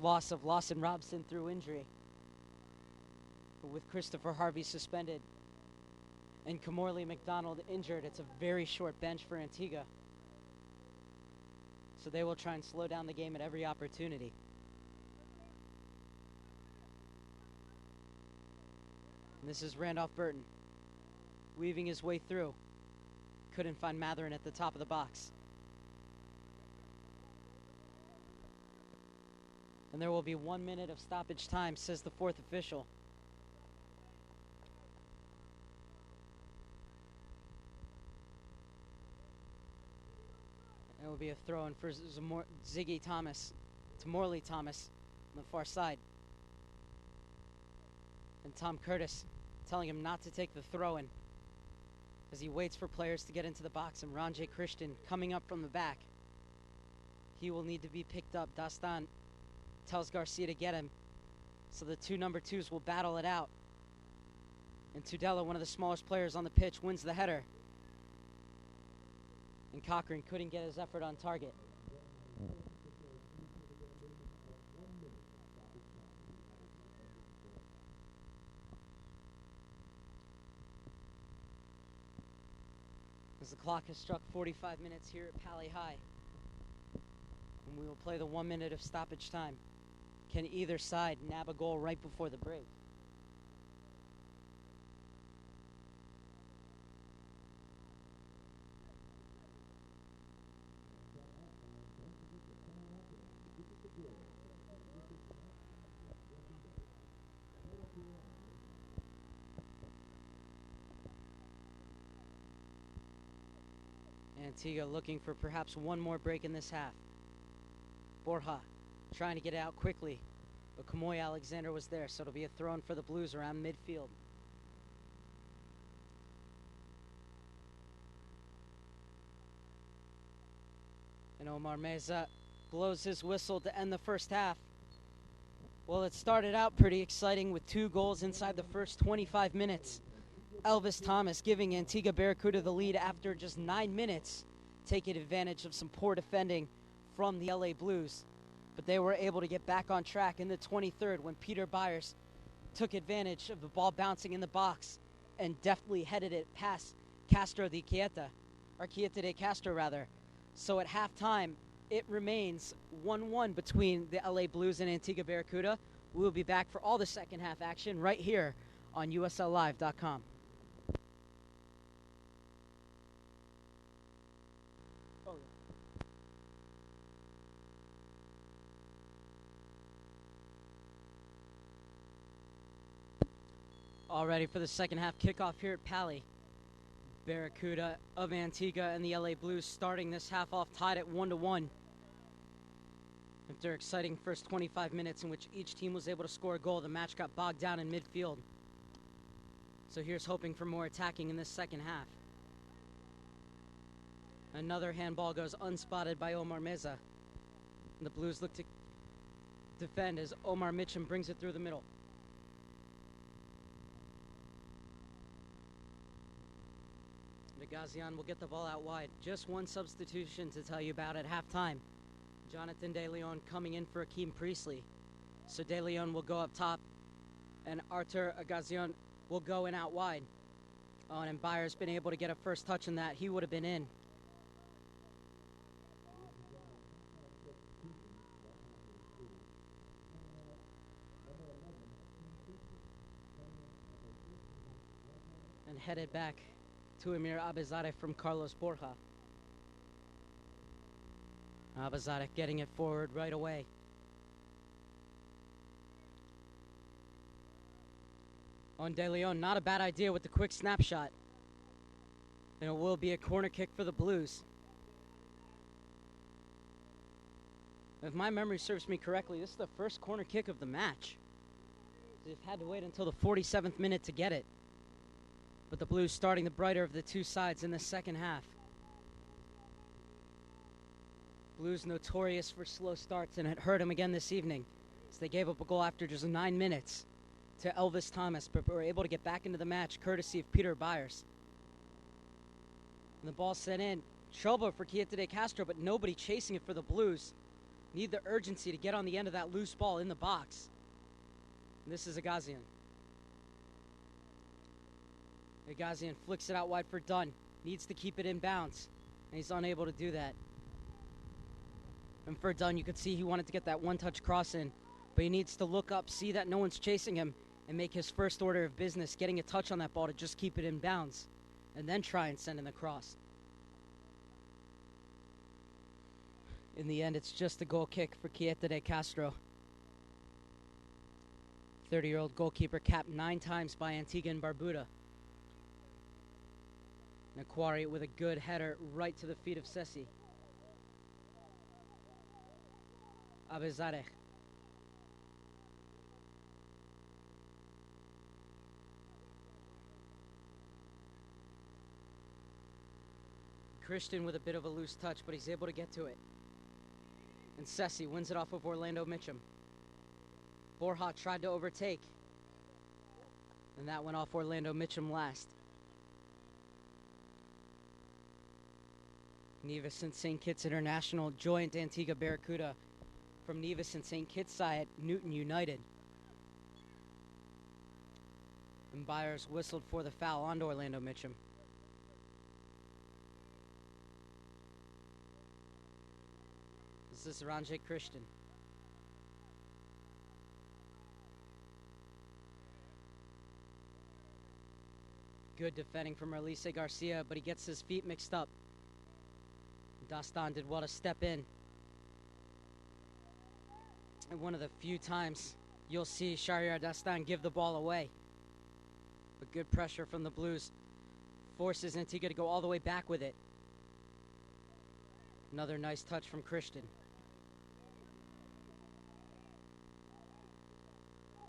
loss of Lawson Robson through injury. But with Christopher Harvey suspended and Camorley McDonald injured, it's a very short bench for Antigua. So they will try and slow down the game at every opportunity. And this is Randolph Burton, weaving his way through. Couldn't find Matherin at the top of the box. And there will be 1 minute of stoppage time, says the fourth official. It will be a throw-in for Ziggy Thomas to Morley Thomas on the far side. And Tom Curtis telling him not to take the throw-in as he waits for players to get into the box. And Ranjay Christian coming up from the back. He will need to be picked up. Dastan tells Garcia to get him. So the two number twos will battle it out. And Tudela, one of the smallest players on the pitch, wins the header. And Cochran couldn't get his effort on target. As the clock has struck 45 minutes here at Pali High. And we will play the 1 minute of stoppage time. Can either side nab a goal right before the break? Antigua looking for perhaps one more break in this half. Borja trying to get it out quickly, but Kamoy Alexander was there, so it'll be a throw-in for the Blues around midfield. And Omar Meza blows his whistle to end the first half. Well, it started out pretty exciting with 2 goals inside the first 25 minutes. Elvis Thomas giving Antigua Barracuda the lead after just 9 minutes, taking advantage of some poor defending from the LA Blues. But they were able to get back on track in the 23rd when Peter Byers took advantage of the ball bouncing in the box and deftly headed it past Castro de Quieta, or Quieta de Castro rather. So at halftime, it remains 1-1 between the LA Blues and Antigua Barracuda. We will be back for all the second half action right here on USLLive.com. All ready for the second half kickoff here at Pali. Barracuda of Antigua and the LA Blues starting this half off tied at 1-1. After an exciting first 25 minutes in which each team was able to score a goal, the match got bogged down in midfield. So here's hoping for more attacking in this second half. Another handball goes unspotted by Omar Meza. And the Blues look to defend as Omar Mitchum brings it through the middle. Gazian will get the ball out wide. Just one substitution to tell you about at halftime. Jonathan De Leon coming in for Akeem Priestley. So De Leon will go up top, and Artur Gazian will go in out wide. Oh, and Byers been able to get a first touch in that. He would have been in. and headed back to Emir Abizadeh from Carlos Borja. Abizadeh getting it forward right away. On De Leon, not a bad idea with the quick snapshot. And it will be a corner kick for the Blues. If my memory serves me correctly, this is the first corner kick of the match. They've had to wait until the 47th minute to get it. But the Blues starting the brighter of the two sides in the second half. Blues notorious for slow starts, and it hurt them again this evening, as they gave up a goal after just 9 minutes to Elvis Thomas, but were able to get back into the match courtesy of Peter Byers. And the ball sent in. Trouble for Quieta de Castro, but nobody chasing it for the Blues. Need the urgency to get on the end of that loose ball in the box. And this is a Gazian. Gazian flicks it out wide for Dunn. Needs to keep it in bounds, and he's unable to do that. And for Dunn, you could see he wanted to get that one-touch cross in, but he needs to look up, see that no one's chasing him, and make his first order of business, getting a touch on that ball to just keep it in bounds, and then try and send in the cross. In the end, it's just a goal kick for Quieta de Castro. 30-year-old goalkeeper capped 9 times by Antigua and Barbuda. And Aquari with a good header right to the feet of Sessi. Abizadeh. Christian with a bit of a loose touch, but he's able to get to it. And Sessi wins it off of Orlando Mitchum. Borja tried to overtake, and that went off Orlando Mitchum last. Nevis and St. Kitts International joined Antigua Barracuda from Nevis and St. Kitts side, Newton United. And Byers whistled for the foul on Orlando Mitchum. This is Ranjay Christian. Good defending from Elise Garcia, but he gets his feet mixed up. Dastan did well to step in. And one of the few times you'll see Shahriar Dastan give the ball away. But good pressure from the Blues forces Antigua to go all the way back with it. Another nice touch from Christian.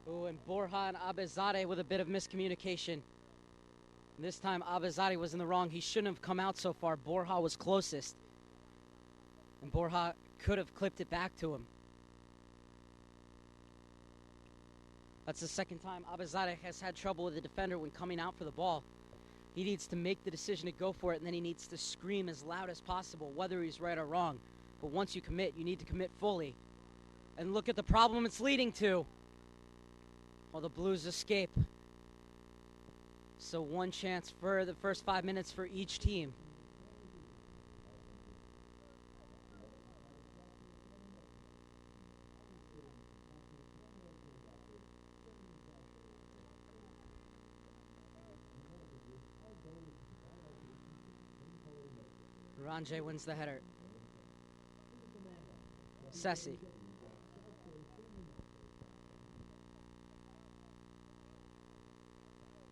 Oh, and Borja and Abizadeh with a bit of miscommunication. This time Abizadeh was in the wrong. He shouldn't have come out so far. Borja was closest. And Borja could have clipped it back to him. That's the second time Abizadeh has had trouble with the defender when coming out for the ball. He needs to make the decision to go for it, and then he needs to scream as loud as possible, whether he's right or wrong. But once you commit, you need to commit fully. And look at the problem it's leading to. Well, the Blues escape. So one chance for the first 5 minutes for each team. Ranjay wins the header. Sessi.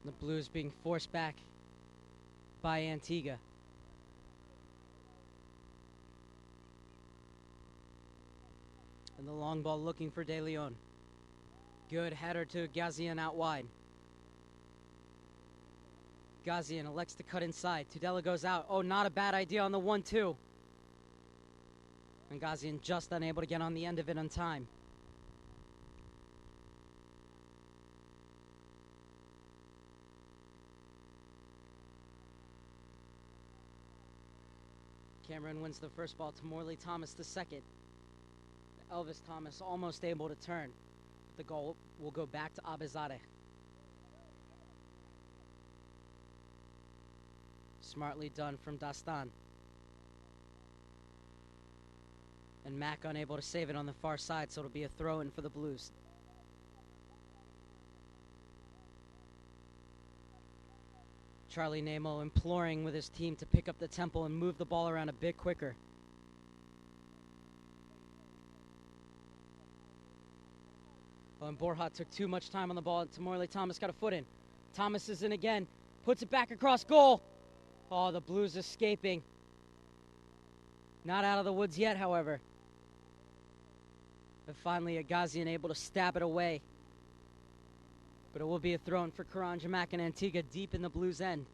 The Blues being forced back by Antigua. And the long ball looking for De Leon. Good header to Gazian out wide. Gazian elects to cut inside. Tudela goes out. Oh, not a bad idea on the 1-2. And Gazian just unable to get on the end of it on time. Cameron wins the first ball to Morley Thomas the second. Elvis Thomas almost able to turn. The goal will go back to Abizadeh. Smartly done from Dastan. And Mack unable to save it on the far side, so it'll be a throw-in for the Blues. Charlie Nemo imploring with his team to pick up the tempo and move the ball around a bit quicker. Oh, and Borja took too much time on the ball. Tamorley Thomas got a foot in. Thomas is in again. Puts it back across goal. Oh, the Blues escaping. Not out of the woods yet, however. But finally, a Gazian able to stab it away. But it will be a throw-in for Karanjamac and Antigua deep in the Blues' end.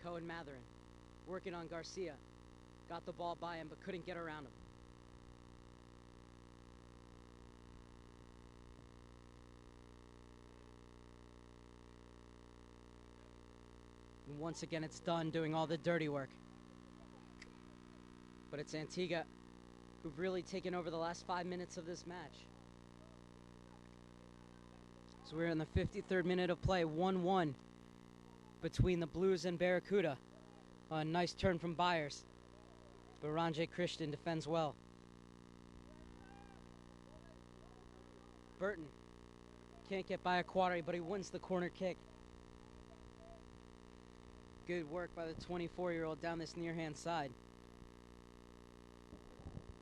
Cohen Matherin working on Garcia. Got the ball by him but couldn't get around him. And once again, it's Dunn doing all the dirty work. But it's Antigua who've really taken over the last 5 minutes of this match. So we're in the 53rd minute of play, 1-1 between the Blues and Barracuda. A nice turn from Byers. But Ranjay Christian defends well. Burton can't get by Aquari, but he wins the corner kick. Good work by the 24-year-old down this near-hand side.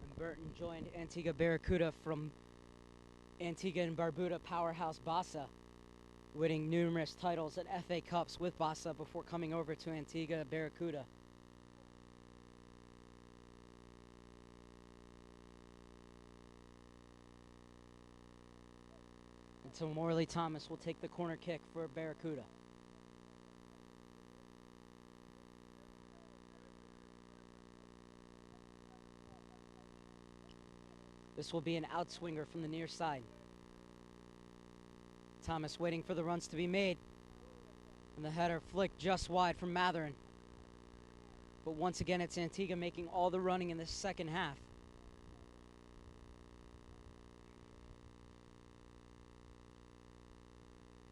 And Burton joined Antigua Barracuda from Antigua and Barbuda powerhouse Bassa, winning numerous titles at FA Cups with Bassa before coming over to Antigua Barracuda. And Tamorley Thomas will take the corner kick for Barracuda. This will be an outswinger from the near side. Thomas waiting for the runs to be made. And the header flicked just wide from Matherin. But once again, it's Antigua making all the running in this second half.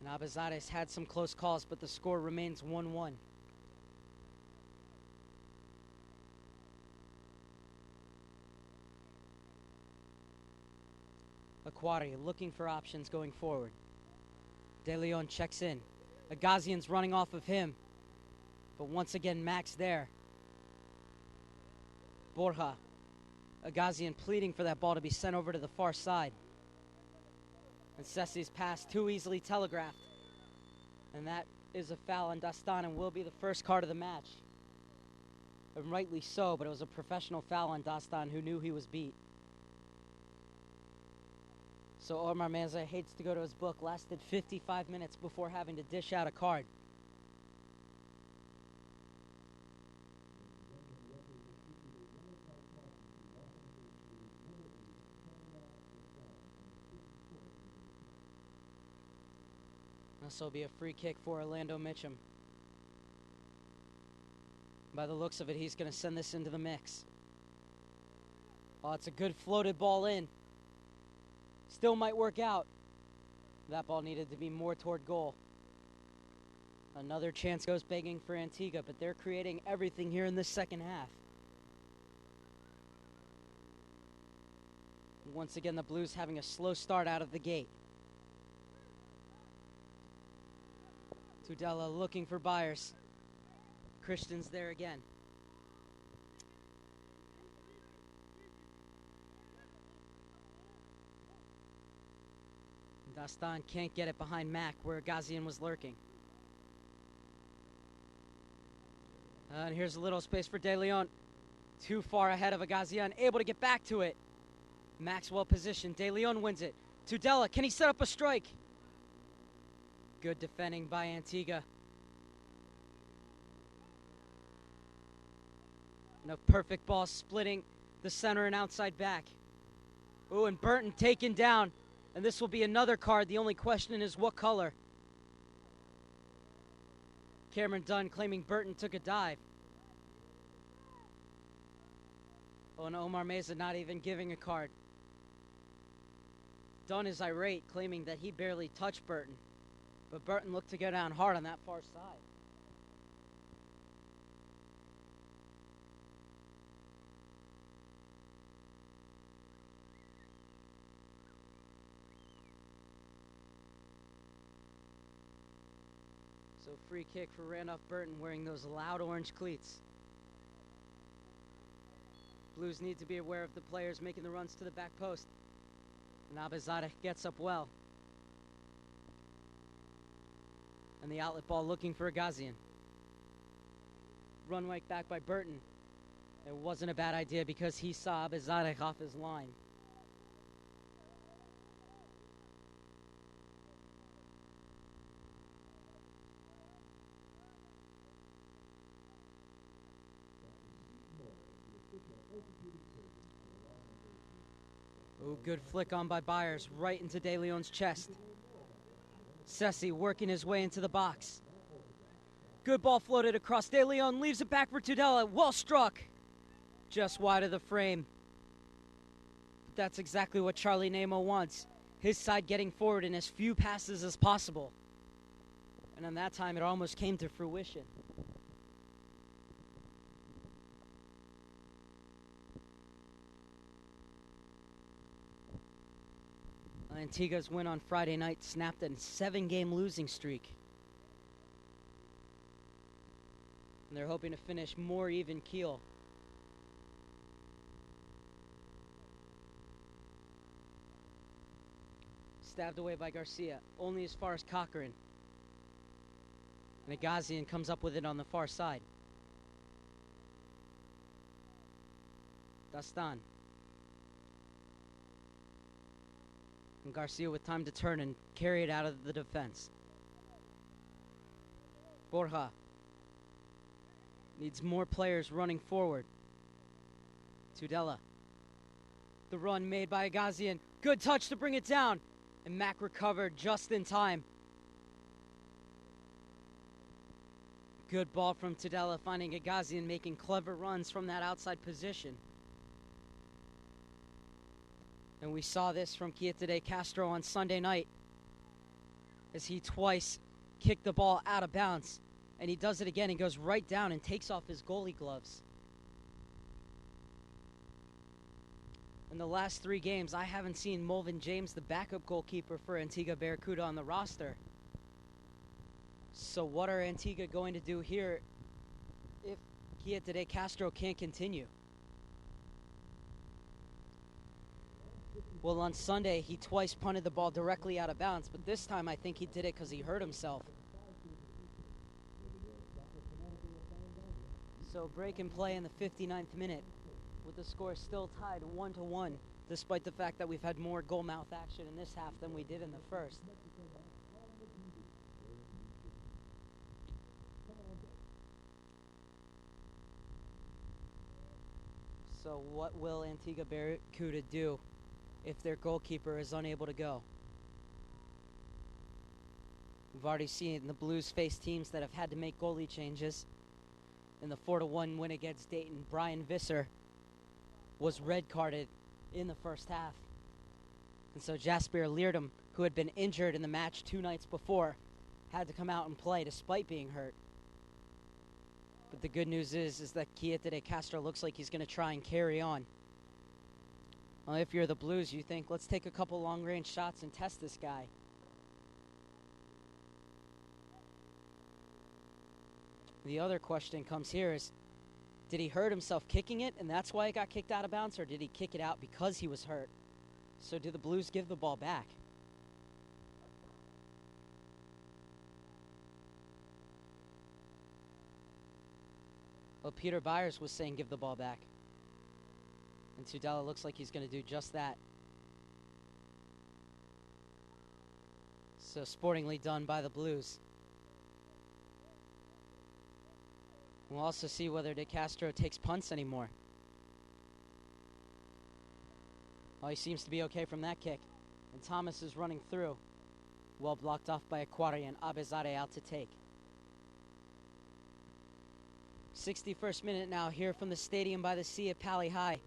And Abezares had some close calls, but the score remains 1-1. Aquari looking for options going forward. De Leon checks in. Gazian's running off of him. But once again, Max there. Borja. Gazian pleading for that ball to be sent over to the far side. And Ceci's pass too easily telegraphed. And that is a foul on Dastan and will be the first card of the match. And rightly so, but it was a professional foul on Dastan who knew he was beat. So Omar Meza hates to go to his book, lasted 55 minutes before having to dish out a card. This will be a free kick for Orlando Mitchum. By the looks of it, he's going to send this into the mix. Oh, it's a good floated ball in. Still might work out. That ball needed to be more toward goal. Another chance goes begging for Antigua, but they're creating everything here in this second half. Once again, the Blues having a slow start out of the gate. Tudela looking for Byers. Christian's there again. Dastan can't get it behind Mac where Gazian was lurking. And here's a little space for De Leon. Too far ahead of Gazian, able to get back to it. Mac's well positioned. De Leon wins it. Tudela, can he set up a strike? Good defending by Antigua. And a perfect ball splitting the center and outside back. Ooh, and Burton taken down. And this will be another card. The only question is what color. Cameron Dunn claiming Burton took a dive. Oh, and Omar Meza not even giving a card. Dunn is irate, claiming that he barely touched Burton. But Burton looked to go down hard on that far side. So free kick for Randolph Burton wearing those loud orange cleats. Blues need to be aware of the players making the runs to the back post. And Abizadeh gets up well. And the outlet ball looking for a Gazian. Run right back by Burton. It wasn't a bad idea because he saw Abizadeh off his line. Ooh, good flick on by Byers, right into De Leon's chest. Sessi working his way into the box. Good ball floated across. De Leon leaves it back for Tudela. Well struck. Just wide of the frame. But that's exactly what Charlie Nemo wants. His side getting forward in as few passes as possible. And on that time, it almost came to fruition. Antigua's win on Friday night snapped a 7-game losing streak. And they're hoping to finish more even keel. Stabbed away by Garcia, only as far as Cochran. And Gazian comes up with it on the far side. Dastan. And Garcia with time to turn and carry it out of the defense. Borja needs more players running forward. Tudela. The run made by Gazian. Good touch to bring it down. And Mack recovered just in time. Good ball from Tudela, finding Gazian making clever runs from that outside position. And we saw this from Quieta de Castro on Sunday night as he twice kicked the ball out of bounds. And he does it again and goes right down and takes off his goalie gloves. In the last 3 games, I haven't seen Mulvin James, the backup goalkeeper for Antigua Barracuda, on the roster. So what are Antigua going to do here if Quieta de Castro can't continue? Well, on Sunday, he twice punted the ball directly out of bounds, but this time I think he did it because he hurt himself. So break and play in the 59th minute, with the score still tied 1-1, despite the fact that we've had more goal mouth action in this half than we did in the first. So what will Antigua Barracuda do if their goalkeeper is unable to go? We've already seen the Blues face teams that have had to make goalie changes. In the 4-1 win against Dayton, Brian Visser was red carded in the first half. And so Jasper Leardom, who had been injured in the match 2 nights before, had to come out and play despite being hurt. But the good news is that Quieta de Castro looks like he's going to try and carry on. Well, if you're the Blues, you think, let's take a couple long-range shots and test this guy. The other question comes here is, did he hurt himself kicking it, and that's why it got kicked out of bounds, or did he kick it out because he was hurt? So do the Blues give the ball back? Well, Peter Byers was saying give the ball back. And Tudela looks like he's going to do just that. So sportingly done by the Blues. We'll also see whether De Castro takes punts anymore. Oh, he seems to be okay from that kick. And Thomas is running through. Well blocked off by Aquari, and Abizadeh out to take. 61st minute now here from the stadium by the sea at Pali High.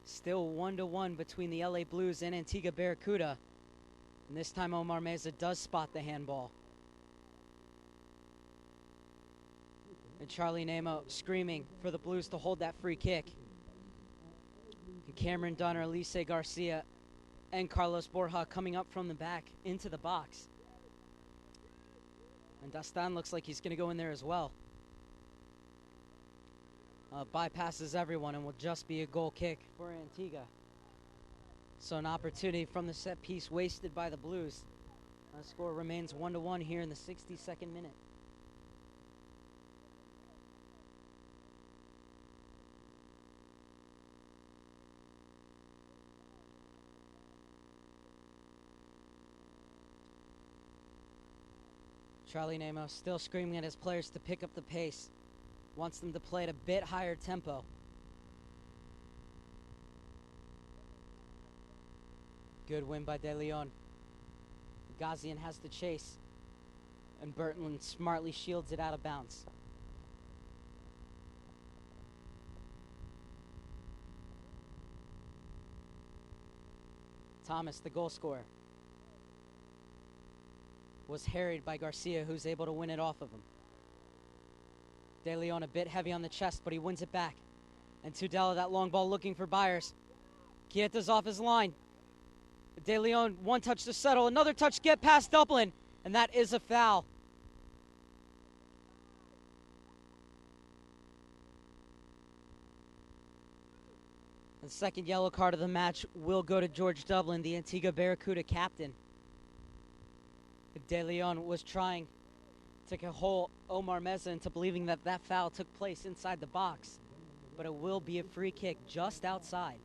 Still 1-1 between the LA Blues and Antigua Barracuda. And this time Omar Meza does spot the handball. And Charlie Nemo screaming for the Blues to hold that free kick. And Cameron Dunner, Elise Garcia, and Carlos Borja coming up from the back into the box. And Dastan looks like he's going to go in there as well. Bypasses everyone and will just be a goal kick for Antigua. So an opportunity from the set piece wasted by the Blues. The score remains 1-1 here in the 62nd minute. Charlie Nemo still screaming at his players to pick up the pace. Wants them to play at a bit higher tempo. Good win by De Leon. Gazian has to chase. And Bertland smartly shields it out of bounds. Thomas, the goal scorer, was harried by Garcia, who's able to win it off of him. De Leon a bit heavy on the chest, but he wins it back. And Tudela, that long ball looking for Byers. Quieta's off his line. De Leon, one touch to settle, another touch to get past Dublin, and that is a foul. The second yellow card of the match will go to George Dublin, the Antigua Barracuda captain. De Leon was trying to cajole Omar Meza into believing that that foul took place inside the box, but it will be a free kick just outside.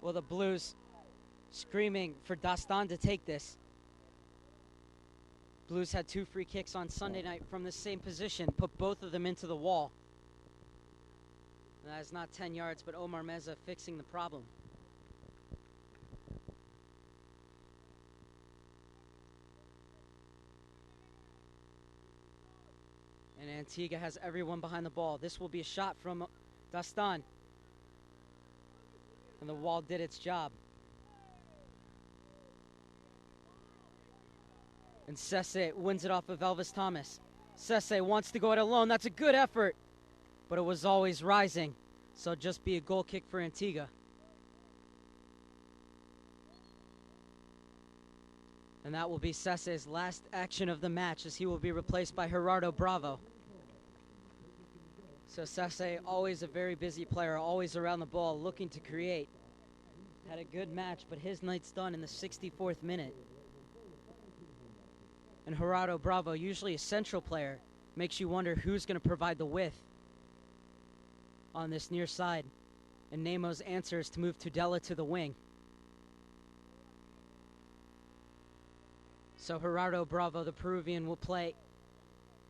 Well, the Blues screaming for Dastan to take this. Blues had 2 free kicks on Sunday night from the same position, put both of them into the wall. And that is not 10 yards, but Omar Meza fixing the problem. And Antigua has everyone behind the ball. This will be a shot from Dastan. And the wall did its job. And Sese wins it off of Elvis Thomas. Sese wants to go it alone. That's a good effort. But it was always rising. So just be a goal kick for Antigua. And that will be Sese's last action of the match, as he will be replaced by Gerardo Bravo. So Sese, always a very busy player, always around the ball, looking to create. Had a good match, but his night's done in the 64th minute. And Gerardo Bravo, usually a central player, makes you wonder who's going to provide the width on this near side. And Nemo's answer is to move Tudela to the wing. So Gerardo Bravo, the Peruvian, will play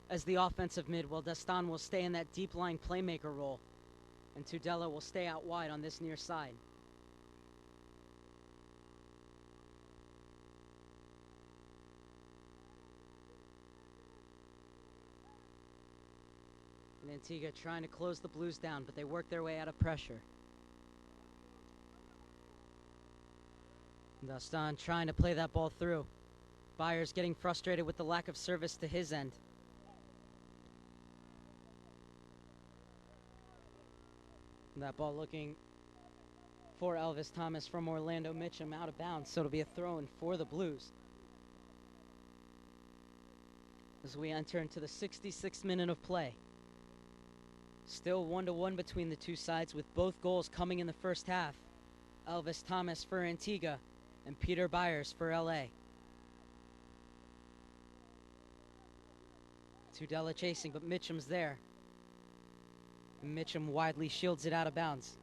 as the offensive mid, while Dastan will stay in that deep line playmaker role. And Tudela will stay out wide on this near side. And Antigua trying to close the Blues down, but they work their way out of pressure. And Dastan trying to play that ball through. Byers getting frustrated with the lack of service to his end. And that ball looking for Elvis Thomas from Orlando Mitchum out of bounds, so it'll be a throw-in for the Blues. As we enter into the 66th minute of play. Still 1-1 between the two sides, with both goals coming in the first half. Elvis Thomas for Antigua and Peter Byers for LA. Tudela chasing, but Mitchum's there. And Mitchum widely shields it out of bounds.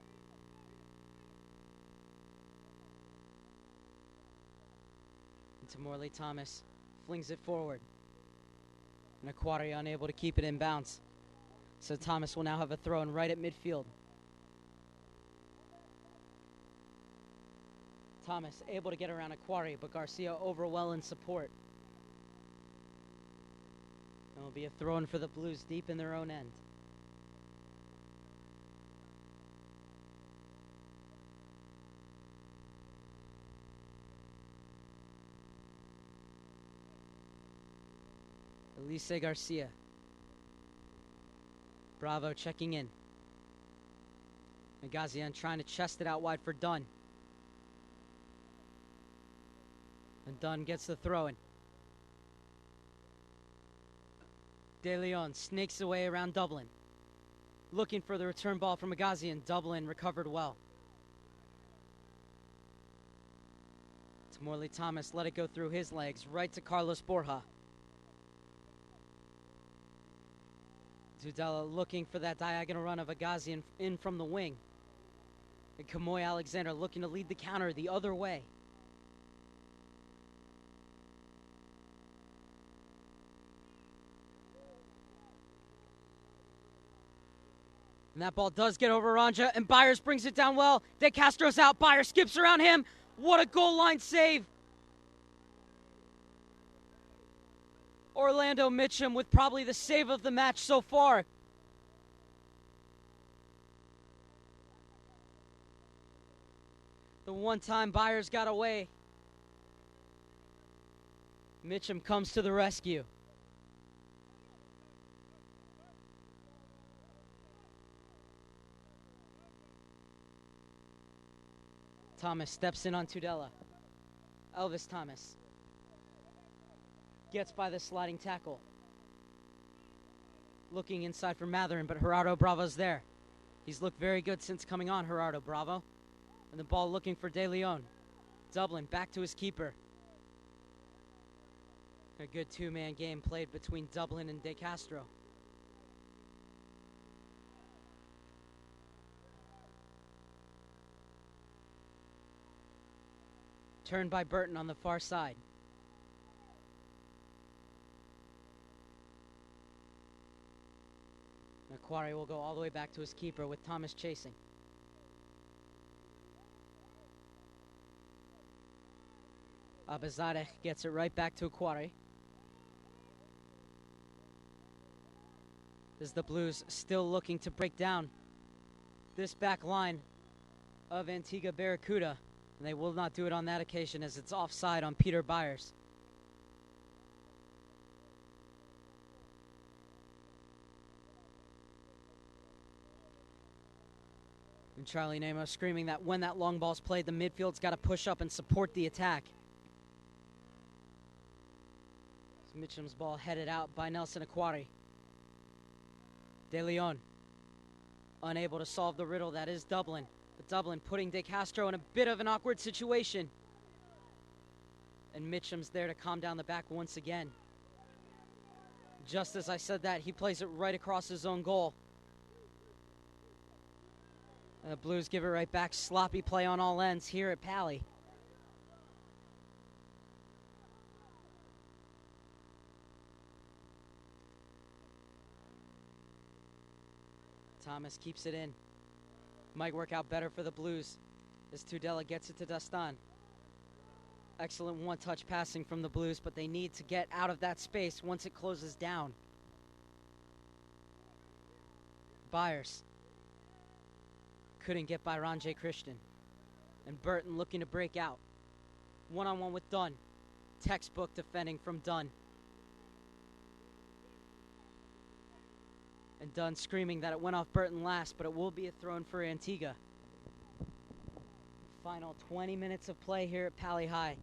Into Morley Thomas, flings it forward. And Aquari unable to keep it in bounds. So Thomas will now have a throw-in right at midfield. Thomas able to get around Aquari, but Garcia over well in support. And it'll be a throw-in for the Blues deep in their own end. Elise Garcia. Bravo checking in. And Gazian trying to chest it out wide for Dunn. And Dunn gets the throw in. De Leon snakes away around Dublin. Looking for the return ball from Gazian. Dublin recovered well. Morley Thomas let it go through his legs, right to Carlos Borja. Tudela looking for that diagonal run of Gazian in from the wing. And Kamoy Alexander looking to lead the counter the other way. And that ball does get over Ranja, and Byers brings it down well. De Castro's out. Byers skips around him. What a goal line save. Orlando Mitchum with probably the save of the match so far. The one time Byers got away. Mitchum comes to the rescue. Thomas steps in on Tudela. Elvis Thomas gets by the sliding tackle. Looking inside for Matherin, but Gerardo Bravo's there. He's looked very good since coming on, Gerardo Bravo. And the ball looking for De Leon. Dublin back to his keeper. A good two-man game played between Dublin and De Castro. Turned by Burton on the far side. Aquari will go all the way back to his keeper with Thomas chasing. Abazadeh gets it right back to Aquari. As the Blues still looking to break down this back line of Antigua Barracuda. And they will not do it on that occasion as it's offside on Peter Byers. And Charlie Nemo screaming that when that long ball's played, the midfield's got to push up and support the attack. Mitchum's ball headed out by Nelson Aquari. De Leon unable to solve the riddle that is Dublin. But Dublin putting De Castro in a bit of an awkward situation. And Mitchum's there to calm down the back once again. Just as I said that, he plays it right across his own goal. And the Blues give it right back. Sloppy play on all ends here at Pally. Thomas keeps it in. Might work out better for the Blues as Tudela gets it to Dastan. Excellent one-touch passing from the Blues, but they need to get out of that space once it closes down. Byers couldn't get by Ranjay Christian. And Burton looking to break out. One-on-one with Dunn. Textbook defending from Dunn. And Dunn screaming that it went off Burton last, but it will be a throw-in for Antigua. Final 20 minutes of play here at Pally High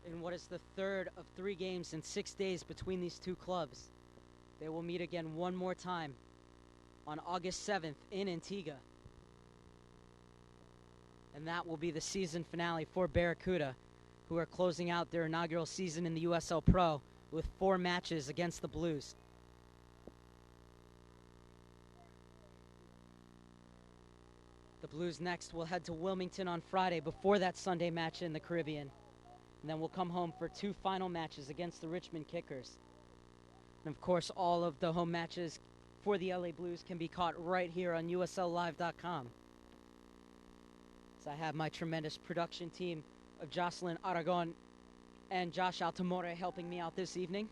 in what is the third of 3 games in 6 days between these two clubs. They will meet again one more time on August 7th in Antigua. And that will be the season finale for Barracuda, who are closing out their inaugural season in the USL Pro with 4 matches against the Blues. The Blues next will head to Wilmington on Friday before that Sunday match in the Caribbean. And then we'll come home for 2 final matches against the Richmond Kickers. And of course, all of the home matches for the LA Blues can be caught right here on USLLive.com. So I have my tremendous production team of Jocelyn Aragon and Josh Altamore helping me out this evening.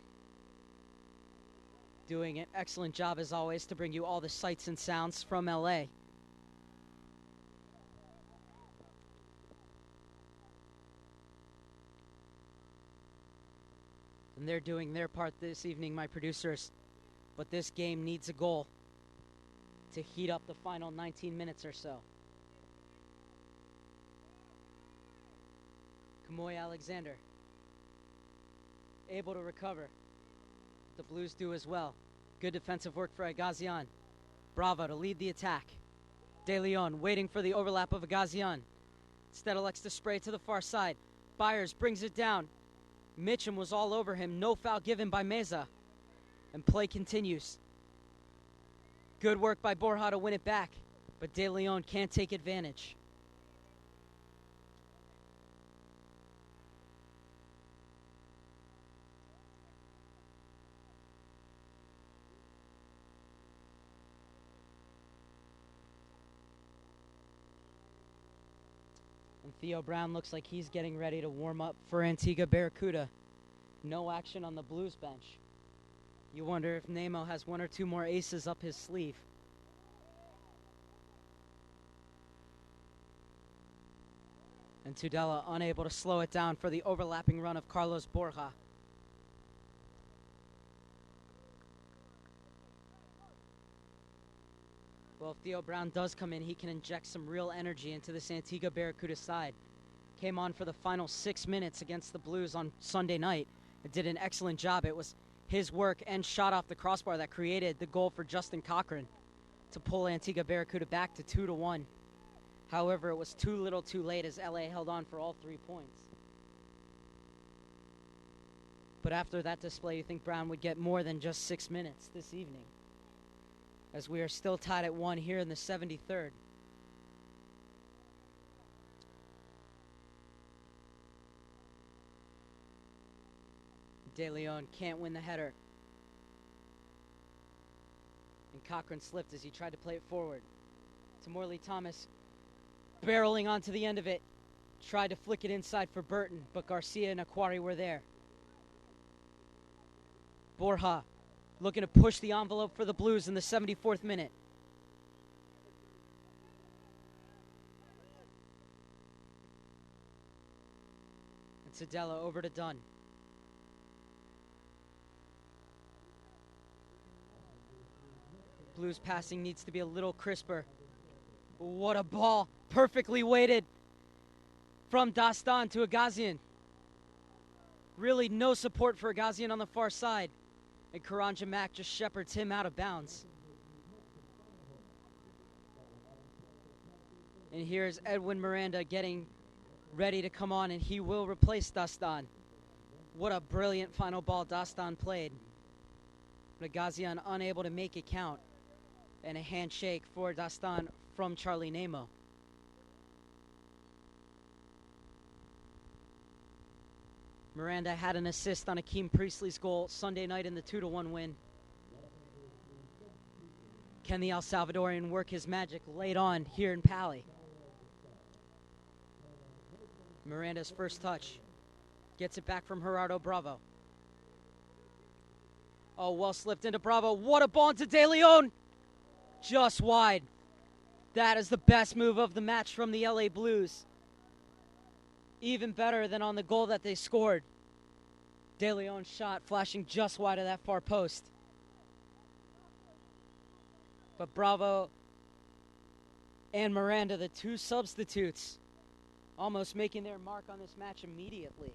Doing an excellent job as always to bring you all the sights and sounds from LA. And they're doing their part this evening, my producers. But this game needs a goal to heat up the final 19 minutes or so. Kamoy Alexander, able to recover. The Blues do as well. Good defensive work for Gazian. Bravo to lead the attack. De Leon waiting for the overlap of Gazian. Instead elects to spray to the far side. Byers brings it down. Mitchum was all over him. No foul given by Meza. And play continues. Good work by Borja to win it back. But De Leon can't take advantage. And Theo Brown looks like he's getting ready to warm up for Antigua Barracuda. No action on the Blues bench. You wonder if Nemo has one or two more aces up his sleeve. And Tudela unable to slow it down for the overlapping run of Carlos Borja. Well, if Theo Brown does come in, he can inject some real energy into this Antigua Barracuda side. Came on for the final 6 minutes against the Blues on Sunday night. It did an excellent job. It was his work and shot off the crossbar that created the goal for Justin Cochran to pull Antigua Barracuda back to 2-1. However, it was too little too late as LA held on for all 3 points. But after that display, you think Brown would get more than just 6 minutes this evening, as we are still tied at 1 here in the 73rd. De Leon can't win the header. And Cochran slipped as he tried to play it forward. To Morley Thomas, barreling onto the end of it. Tried to flick it inside for Burton, but Garcia and Aquari were there. Borja looking to push the envelope for the Blues in the 74th minute. And Tudela over to Dunn. Blues passing needs to be a little crisper. What a ball. Perfectly weighted from Dastan to Gazian. Really no support for Gazian on the far side. And Karanja Mack just shepherds him out of bounds. And here's Edwin Miranda getting ready to come on, and he will replace Dastan. What a brilliant final ball Dastan played. But Gazian unable to make it count. And a handshake for Dastan from Charlie Nemo. Miranda had an assist on Akeem Priestley's goal Sunday night in the 2-1 win. Can the El Salvadorian work his magic late on here in Pali? Miranda's first touch. Gets it back from Gerardo Bravo. Oh, well slipped into Bravo. What a ball into De Leon! Just wide. That is the best move of the match from the LA Blues. Even better than on the goal that they scored. De Leon's shot flashing just wide of that far post. But Bravo and Miranda, the two substitutes, almost making their mark on this match immediately.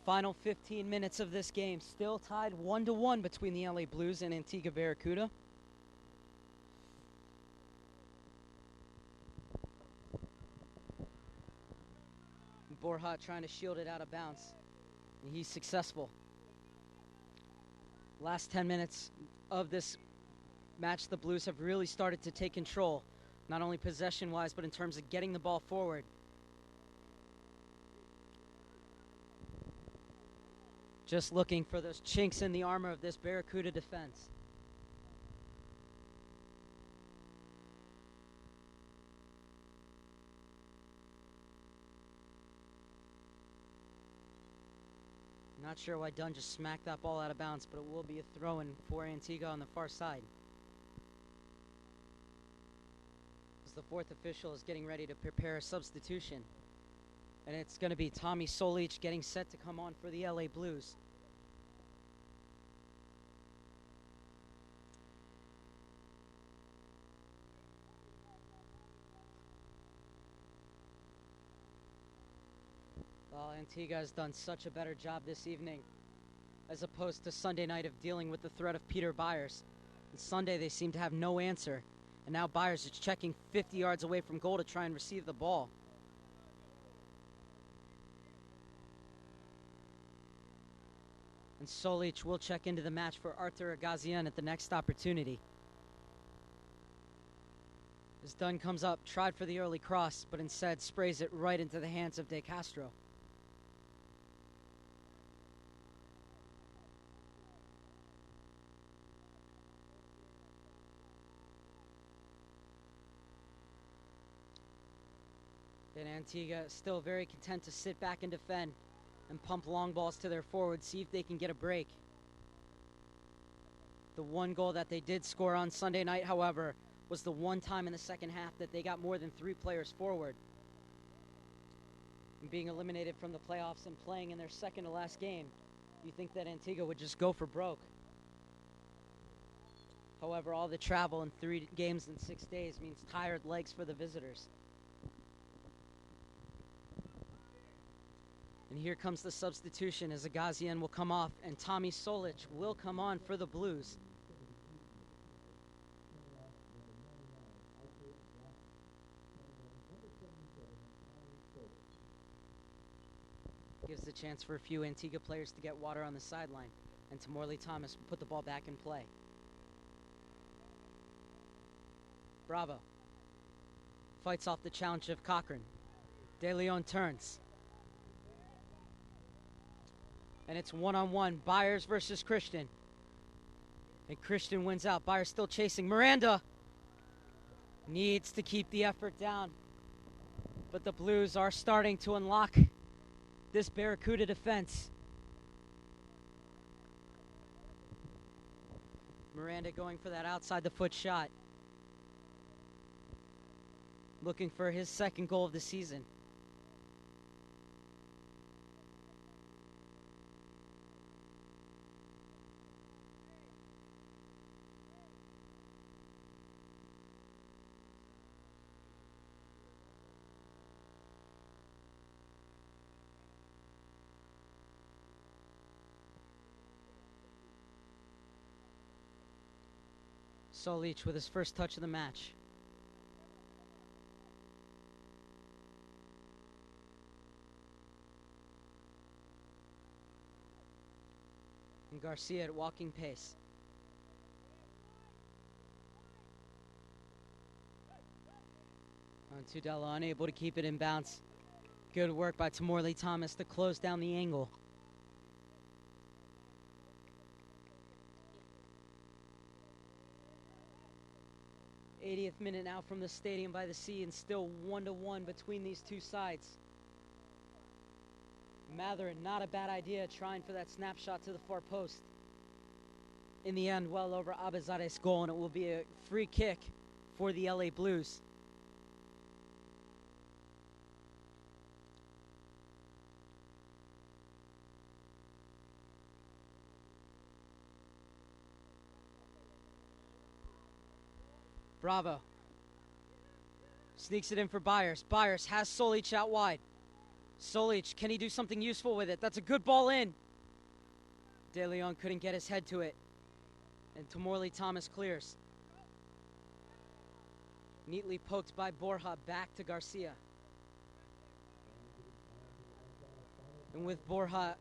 Final 15 minutes of this game, still tied 1-1 between the LA Blues and Antigua Barracuda. Borja trying to shield it out of bounds. And he's successful. Last 10 minutes of this match, the Blues have really started to take control, not only possession-wise, but in terms of getting the ball forward. Just looking for those chinks in the armor of this Barracuda defense. Not sure why Dunn just smacked that ball out of bounds, but it will be a throw-in for Antigua on the far side. As the fourth official is getting ready to prepare a substitution. And it's going to be Tommy Solich getting set to come on for the LA Blues. Well, Antigua has done such a better job this evening as opposed to Sunday night of dealing with the threat of Peter Byers. And Sunday they seem to have no answer. And now Byers is checking 50 yards away from goal to try and receive the ball. And Solic will check into the match for Arthur Gazian at the next opportunity. As Dunn comes up, tried for the early cross, but instead sprays it right into the hands of De Castro. And Antigua still very content to sit back and defend and pump long balls to their forwards, see if they can get a break. The one goal that they did score on Sunday night, however, was the one time in the second half that they got more than 3 players forward. And being eliminated from the playoffs and playing in their second to last game, you think that Antigua would just go for broke. However, all the travel and 3 games in 6 days means tired legs for the visitors. And here comes the substitution as Gazian will come off and Tommy Solic will come on for the Blues. Gives the chance for a few Antigua players to get water on the sideline, and Elvis Thomas will put the ball back in play. Bravo. Fights off the challenge of Cochran. De Leon turns. And it's one-on-one, Byers versus Christian. And Christian wins out. Byers still chasing. Miranda needs to keep the effort down. But the Blues are starting to unlock this Barracuda defense. Miranda going for that outside the foot shot. Looking for his second goal of the season. Solic with his first touch of the match. And Garcia at walking pace. On Tudela, unable to keep it in bounds. Good work by Elvis Thomas to close down the angle. '80th minute now from the Stadium by the Sea, and still 1-1 between these two sides. Mather, not a bad idea, trying for that snapshot to the far post. In the end, well over Abazade's goal, and it will be a free kick for the LA Blues. Bravo. Sneaks it in for Byers. Byers has Solic out wide. Solic, can he do something useful with it? That's a good ball in. De Leon couldn't get his head to it. And Elvis Thomas clears. Neatly poked by Borja back to Garcia. And with Borja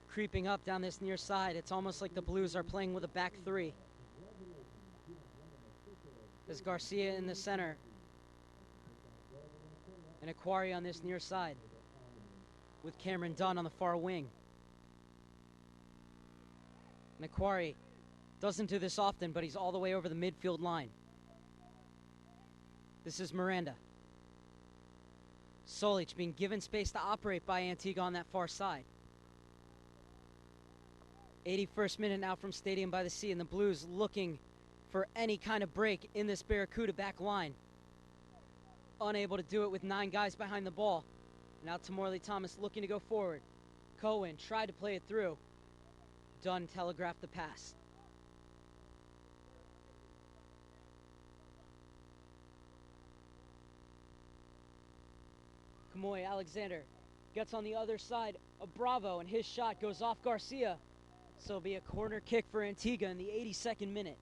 creeping up down this near side, it's almost like the Blues are playing with a back 3. There's Garcia in the center. And Aquari on this near side, with Cameron Dunn on the far wing. And Aquari doesn't do this often, but he's all the way over the midfield line. This is Miranda. Solic being given space to operate by Antigua on that far side. 81st minute now from Stadium by the Sea, and the Blues looking for any kind of break in this Barracuda back line. Unable to do it with 9 guys behind the ball. Now Elvis Thomas looking to go forward. Cohen tried to play it through. Dunn telegraphed the pass. Kamoy Alexander Gets on the other side of Bravo, and his shot goes off Garcia. So it'll be a corner kick for Antigua in the 82nd minute.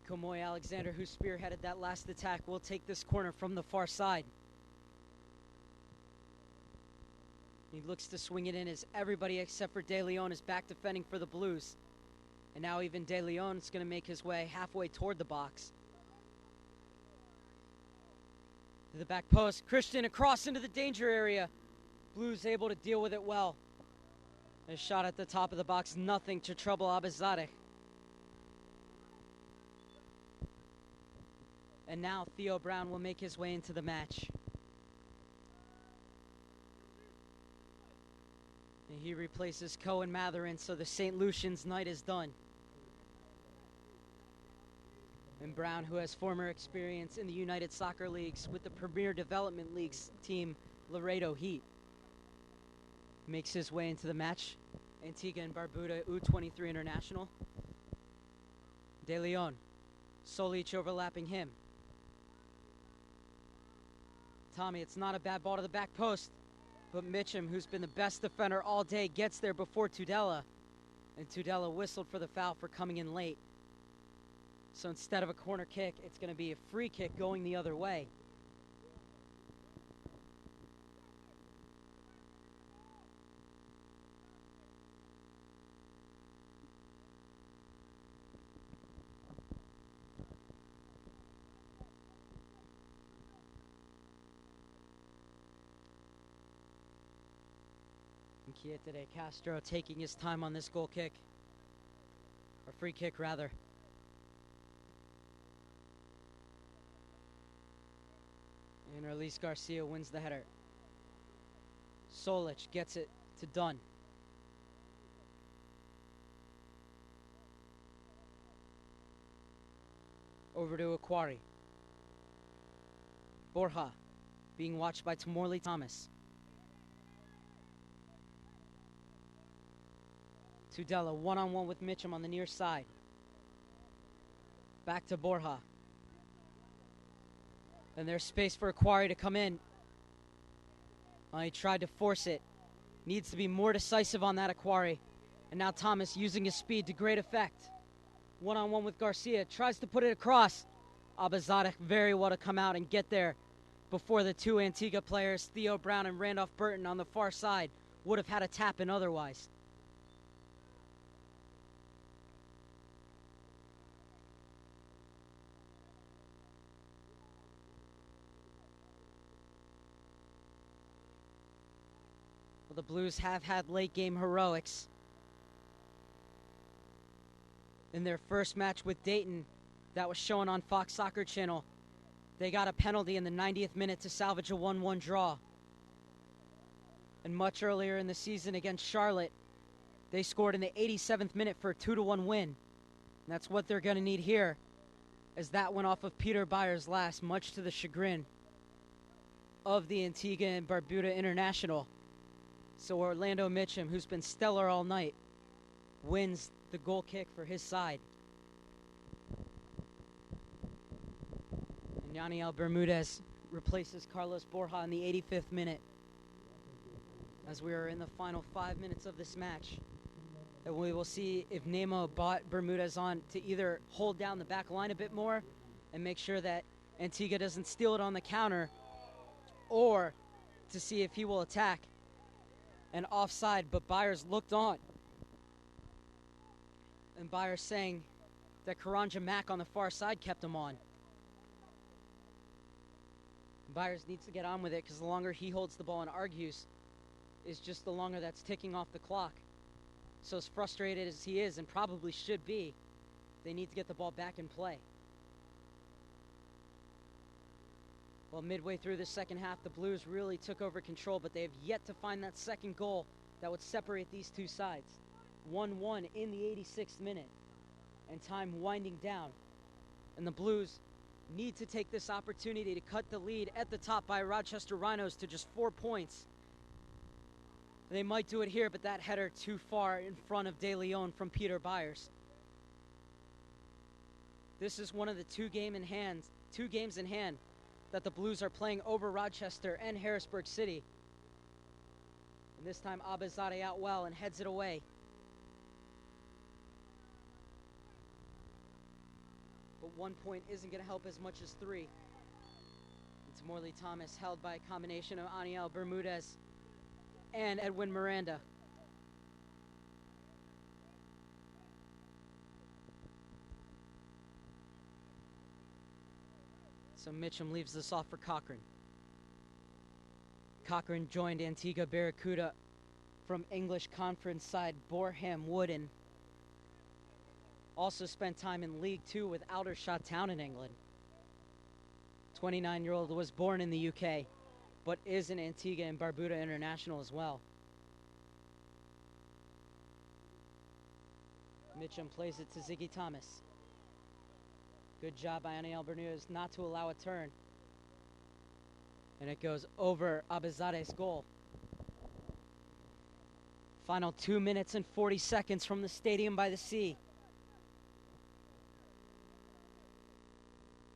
Komoy Alexander, who spearheaded that last attack, will take this corner from the far side. He looks to swing it in as everybody except for De Leon is back defending for the Blues. And now even De Leon is going to make his way halfway toward the box. To the back post, Christian across into the danger area. Blues able to deal with it well. A shot at the top of the box, nothing to trouble Abizadeh. And now Theo Brown will make his way into the match. And he replaces Cohen Matherin, so the St. Lucian's night is done. And Brown, who has former experience in the United Soccer Leagues with the Premier Development Leagues team, Laredo Heat, makes his way into the match. Antigua and Barbuda U23 International. De Leon, Solich overlapping him. Tommy, it's not a bad ball to the back post, but Mitchum, who's been the best defender all day, gets there before Tudela. And Tudela whistled for the foul for coming in late. So instead of a corner kick, it's going to be a free kick going the other way. Kieta de Castro taking his time on this goal kick. Or free kick, rather. And Erlis Garcia wins the header. Solich gets it to Dunn. Over to Aquari. Borja being watched by Tamorley Thomas. Tudela one-on-one with Mitchum on the near side. Back to Borja. And there's space for Aquari to come in. He tried to force it. Needs to be more decisive on that Aquari. And now Thomas using his speed to great effect. One-on-one with Garcia. Tries to put it across. Abizadeh very well to come out and get there before the two Antigua players, Theo Brown and Randolph Burton on the far side, would have had a tap in otherwise. The Blues have had late game heroics. In their first match with Dayton, that was shown on Fox Soccer Channel, they got a penalty in the 90th minute to salvage a 1-1 draw. And much earlier in the season against Charlotte, they scored in the 87th minute for a 2-1 win. And that's what they're going to need here, as that went off of Peter Byers' last, much to the chagrin of the Antigua and Barbuda International. So Orlando Mitchum, who's been stellar all night, wins the goal kick for his side. And Yaniel Bermudez replaces Carlos Borja in the 85th minute, as we are in the final 5 minutes of this match. And we will see if Nemo bought Bermudez on to either hold down the back line a bit more and make sure that Antigua doesn't steal it on the counter, or to see if he will attack. And offside, but Byers looked on. And Byers saying that Karanja Mack on the far side kept him on. Byers needs to get on with it, because the longer he holds the ball and argues, is just the longer that's ticking off the clock. So as frustrated as he is, and probably should be, they need to get the ball back in play. Well, midway through the second half, the Blues really took over control, but they have yet to find that second goal that would separate these two sides. 1-1 in the 86th minute, and time winding down. And the Blues need to take this opportunity to cut the lead at the top by Rochester Rhinos to just 4 points. They might do it here, but that header too far in front of De Leon from Peter Byers. This is one of the two games in hand that the Blues are playing over Rochester and Harrisburg City. And this time Abizadeh out well and heads it away. But 1 point isn't going to help as much as 3. It's Morley Thomas, held by a combination of Aniel Bermudez and Edwin Miranda. So Mitchum leaves this off for Cochran. Cochran joined Antigua Barracuda from English Conference side Boreham Wood, and also spent time in League Two with Aldershot Town in England. 29-year-old was born in the UK, but is an Antigua and Barbuda international as well. Mitchum plays it to Ziggy Thomas. Good job by Aniel Bermudez not to allow a turn. And it goes over Abizadeh's goal. Final 2 minutes and 40 seconds from the Stadium by the Sea.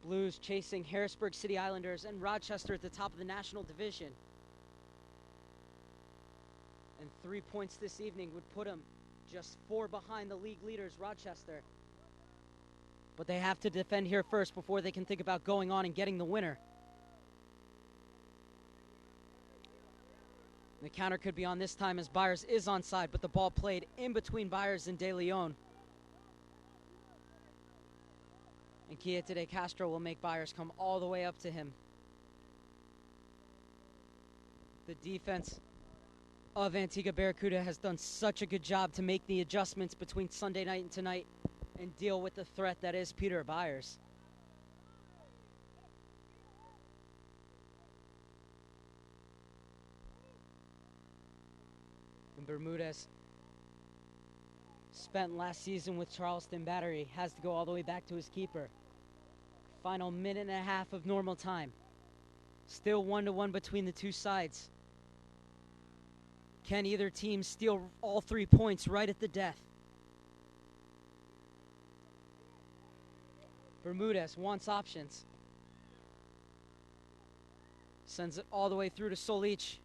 Blues chasing Harrisburg City Islanders and Rochester at the top of the National Division. And 3 points this evening would put them just 4 behind the league leaders, Rochester. But they have to defend here first before they can think about going on and getting the winner. The counter could be on this time as Byers is onside, but the ball played in between Byers and De Leon. And Quiete de Castro will make Byers come all the way up to him. The defense of Antigua Barracuda has done such a good job to make the adjustments between Sunday night and tonight and deal with the threat that is Peter Byers. And Bermudez, spent last season with Charleston Battery, has to go all the way back to his keeper. Final minute and a half of normal time. Still 1-1 between the two sides. Can either team steal all 3 points right at the death? Bermudez wants options. Sends it all the way through to Solich.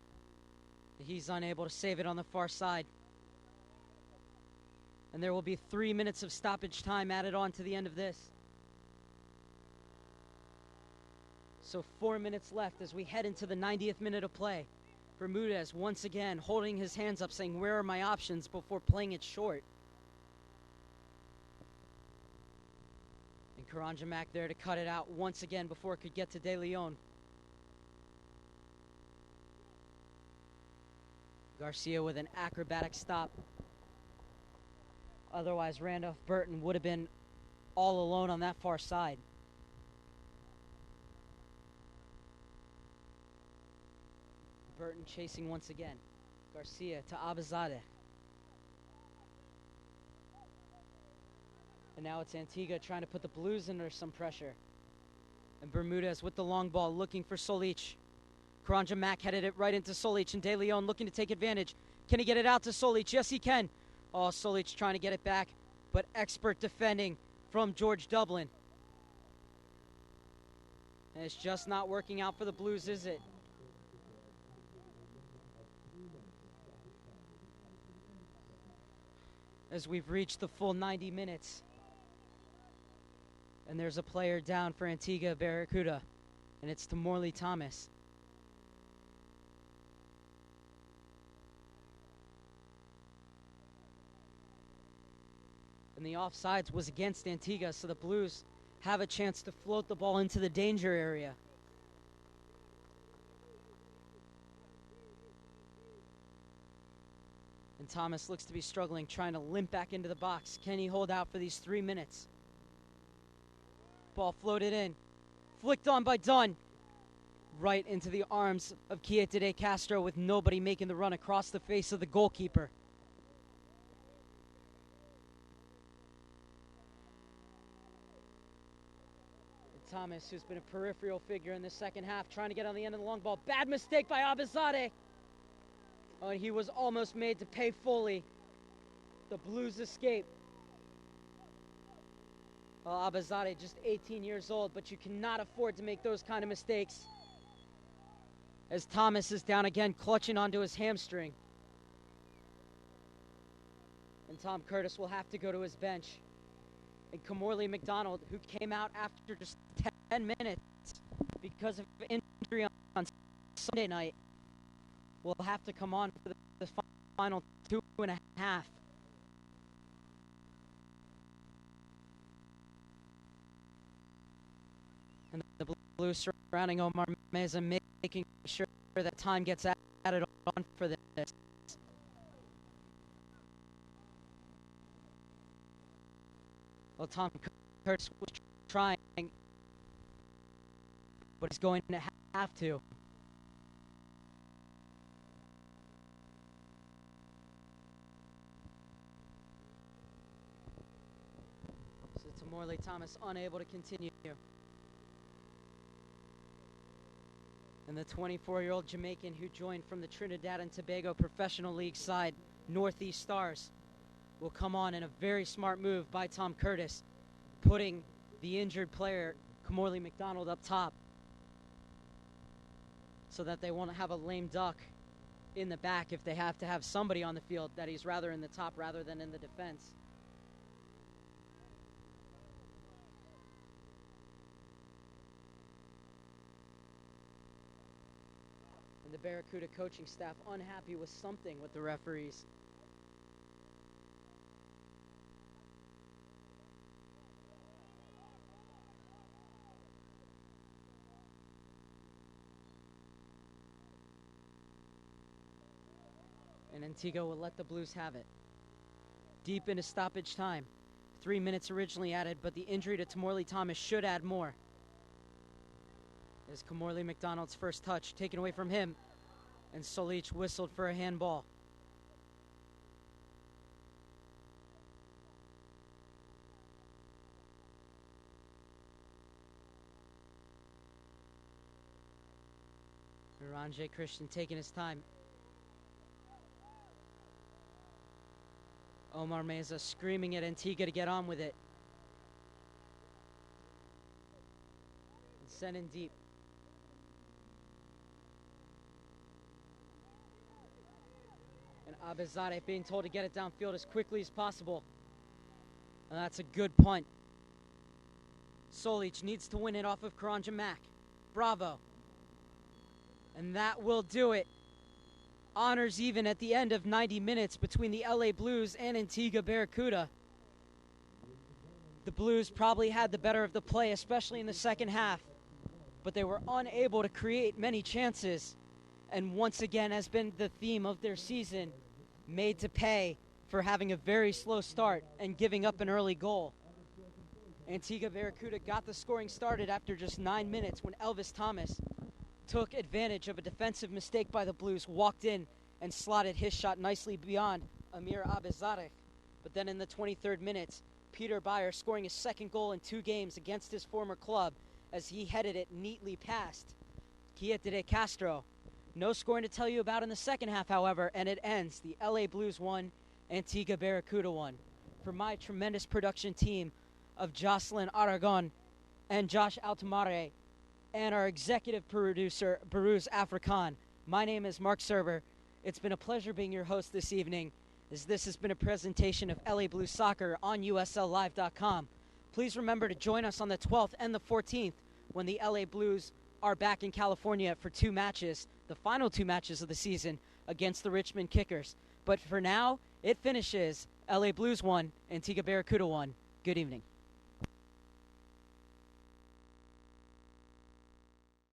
He's unable to save it on the far side. And there will be 3 minutes of stoppage time added on to the end of this. So 4 minutes left as we head into the 90th minute of play. Bermudez once again holding his hands up saying, where are my options, before playing it short. And Karanjamak there to cut it out once again before it could get to De Leon. Garcia with an acrobatic stop. Otherwise, Randolph Burton would have been all alone on that far side. Burton chasing once again. Garcia to Abizadeh. And now it's Antigua trying to put the Blues under some pressure. And Bermudez with the long ball looking for Solich. Karanja Mack headed it right into Solich, and De Leon looking to take advantage. Can he get it out to Solich? Yes, he can. Oh, Solich trying to get it back, but expert defending from George Dublin. And it's just not working out for the Blues, is it? As we've reached the full 90 minutes. And there's a player down for Antigua Barracuda, and it's to Morley Thomas. And the offsides was against Antigua, so the Blues have a chance to float the ball into the danger area. And Thomas looks to be struggling, trying to limp back into the box. Can he hold out for these 3 minutes? Ball floated in. Flicked on by Dunn. Right into the arms of Quiete de Castro, with nobody making the run across the face of the goalkeeper. And Thomas, who's been a peripheral figure in the second half, trying to get on the end of the long ball. Bad mistake by Abizadeh. Oh, and he was almost made to pay fully. The Blues escape. Well, Abazadeh just 18 years old, but you cannot afford to make those kind of mistakes. As Thomas is down again, clutching onto his hamstring. And Tom Curtis will have to go to his bench. And Comorley McDonald, who came out after just 10 minutes because of injury on Sunday night, will have to come on for the final 2.5. And the Blues surrounding Omar Meza, making sure that time gets added on for this. Well, Tom Curtis was trying, but he's going to have to. So Tamorley Thomas unable to continue. And the 24-year-old Jamaican who joined from the Trinidad and Tobago Professional League side, Northeast Stars, will come on in a very smart move by Tom Curtis, putting the injured player, Comorley McDonald, up top so that they won't have a lame duck in the back if they have to have somebody on the field that he's rather in the top rather than in the defense. And the Barracuda coaching staff unhappy with something with the referees. And Antigua will let the Blues have it. Deep into stoppage time. 3 minutes originally added, but the injury to Tamorley Thomas should add more. As Comorley McDonald's first touch taken away from him, and Solich whistled for a handball. Ranjay Christian taking his time. Omar Meza screaming at Antigua to get on with it. And sent in deep. And Abazadeh being told to get it downfield as quickly as possible. And that's a good punt. Solich needs to win it off of Karanja Mack. Bravo. And that will do it. Honors even at the end of 90 minutes between the LA Blues and Antigua Barracuda. The Blues probably had the better of the play, especially in the second half, but they were unable to create many chances. And once again, has been the theme of their season, made to pay for having a very slow start and giving up an early goal. Antigua Barracuda got the scoring started after just 9 minutes when Elvis Thomas took advantage of a defensive mistake by the Blues, walked in and slotted his shot nicely beyond Amir Abazadeh. But then in the 23rd minute, Peter Beyer scoring his second goal in 2 games against his former club as he headed it neatly past Kiete de Castro. No scoring to tell you about in the second half, however, and it ends. The LA Blues 1, Antigua Barracuda 1. For my tremendous production team of Jocelyn Aragon and Josh Altamare, and our executive producer, Baruz Afrikan. My name is Mark Server. It's been a pleasure being your host this evening, as this has been a presentation of LA Blues Soccer on USLLive.com. Please remember to join us on the 12th and the 14th when the LA Blues are back in California for 2 matches, the final 2 matches of the season against the Richmond Kickers. But for now, it finishes LA Blues 1, Antigua Barracuda 1. Good evening.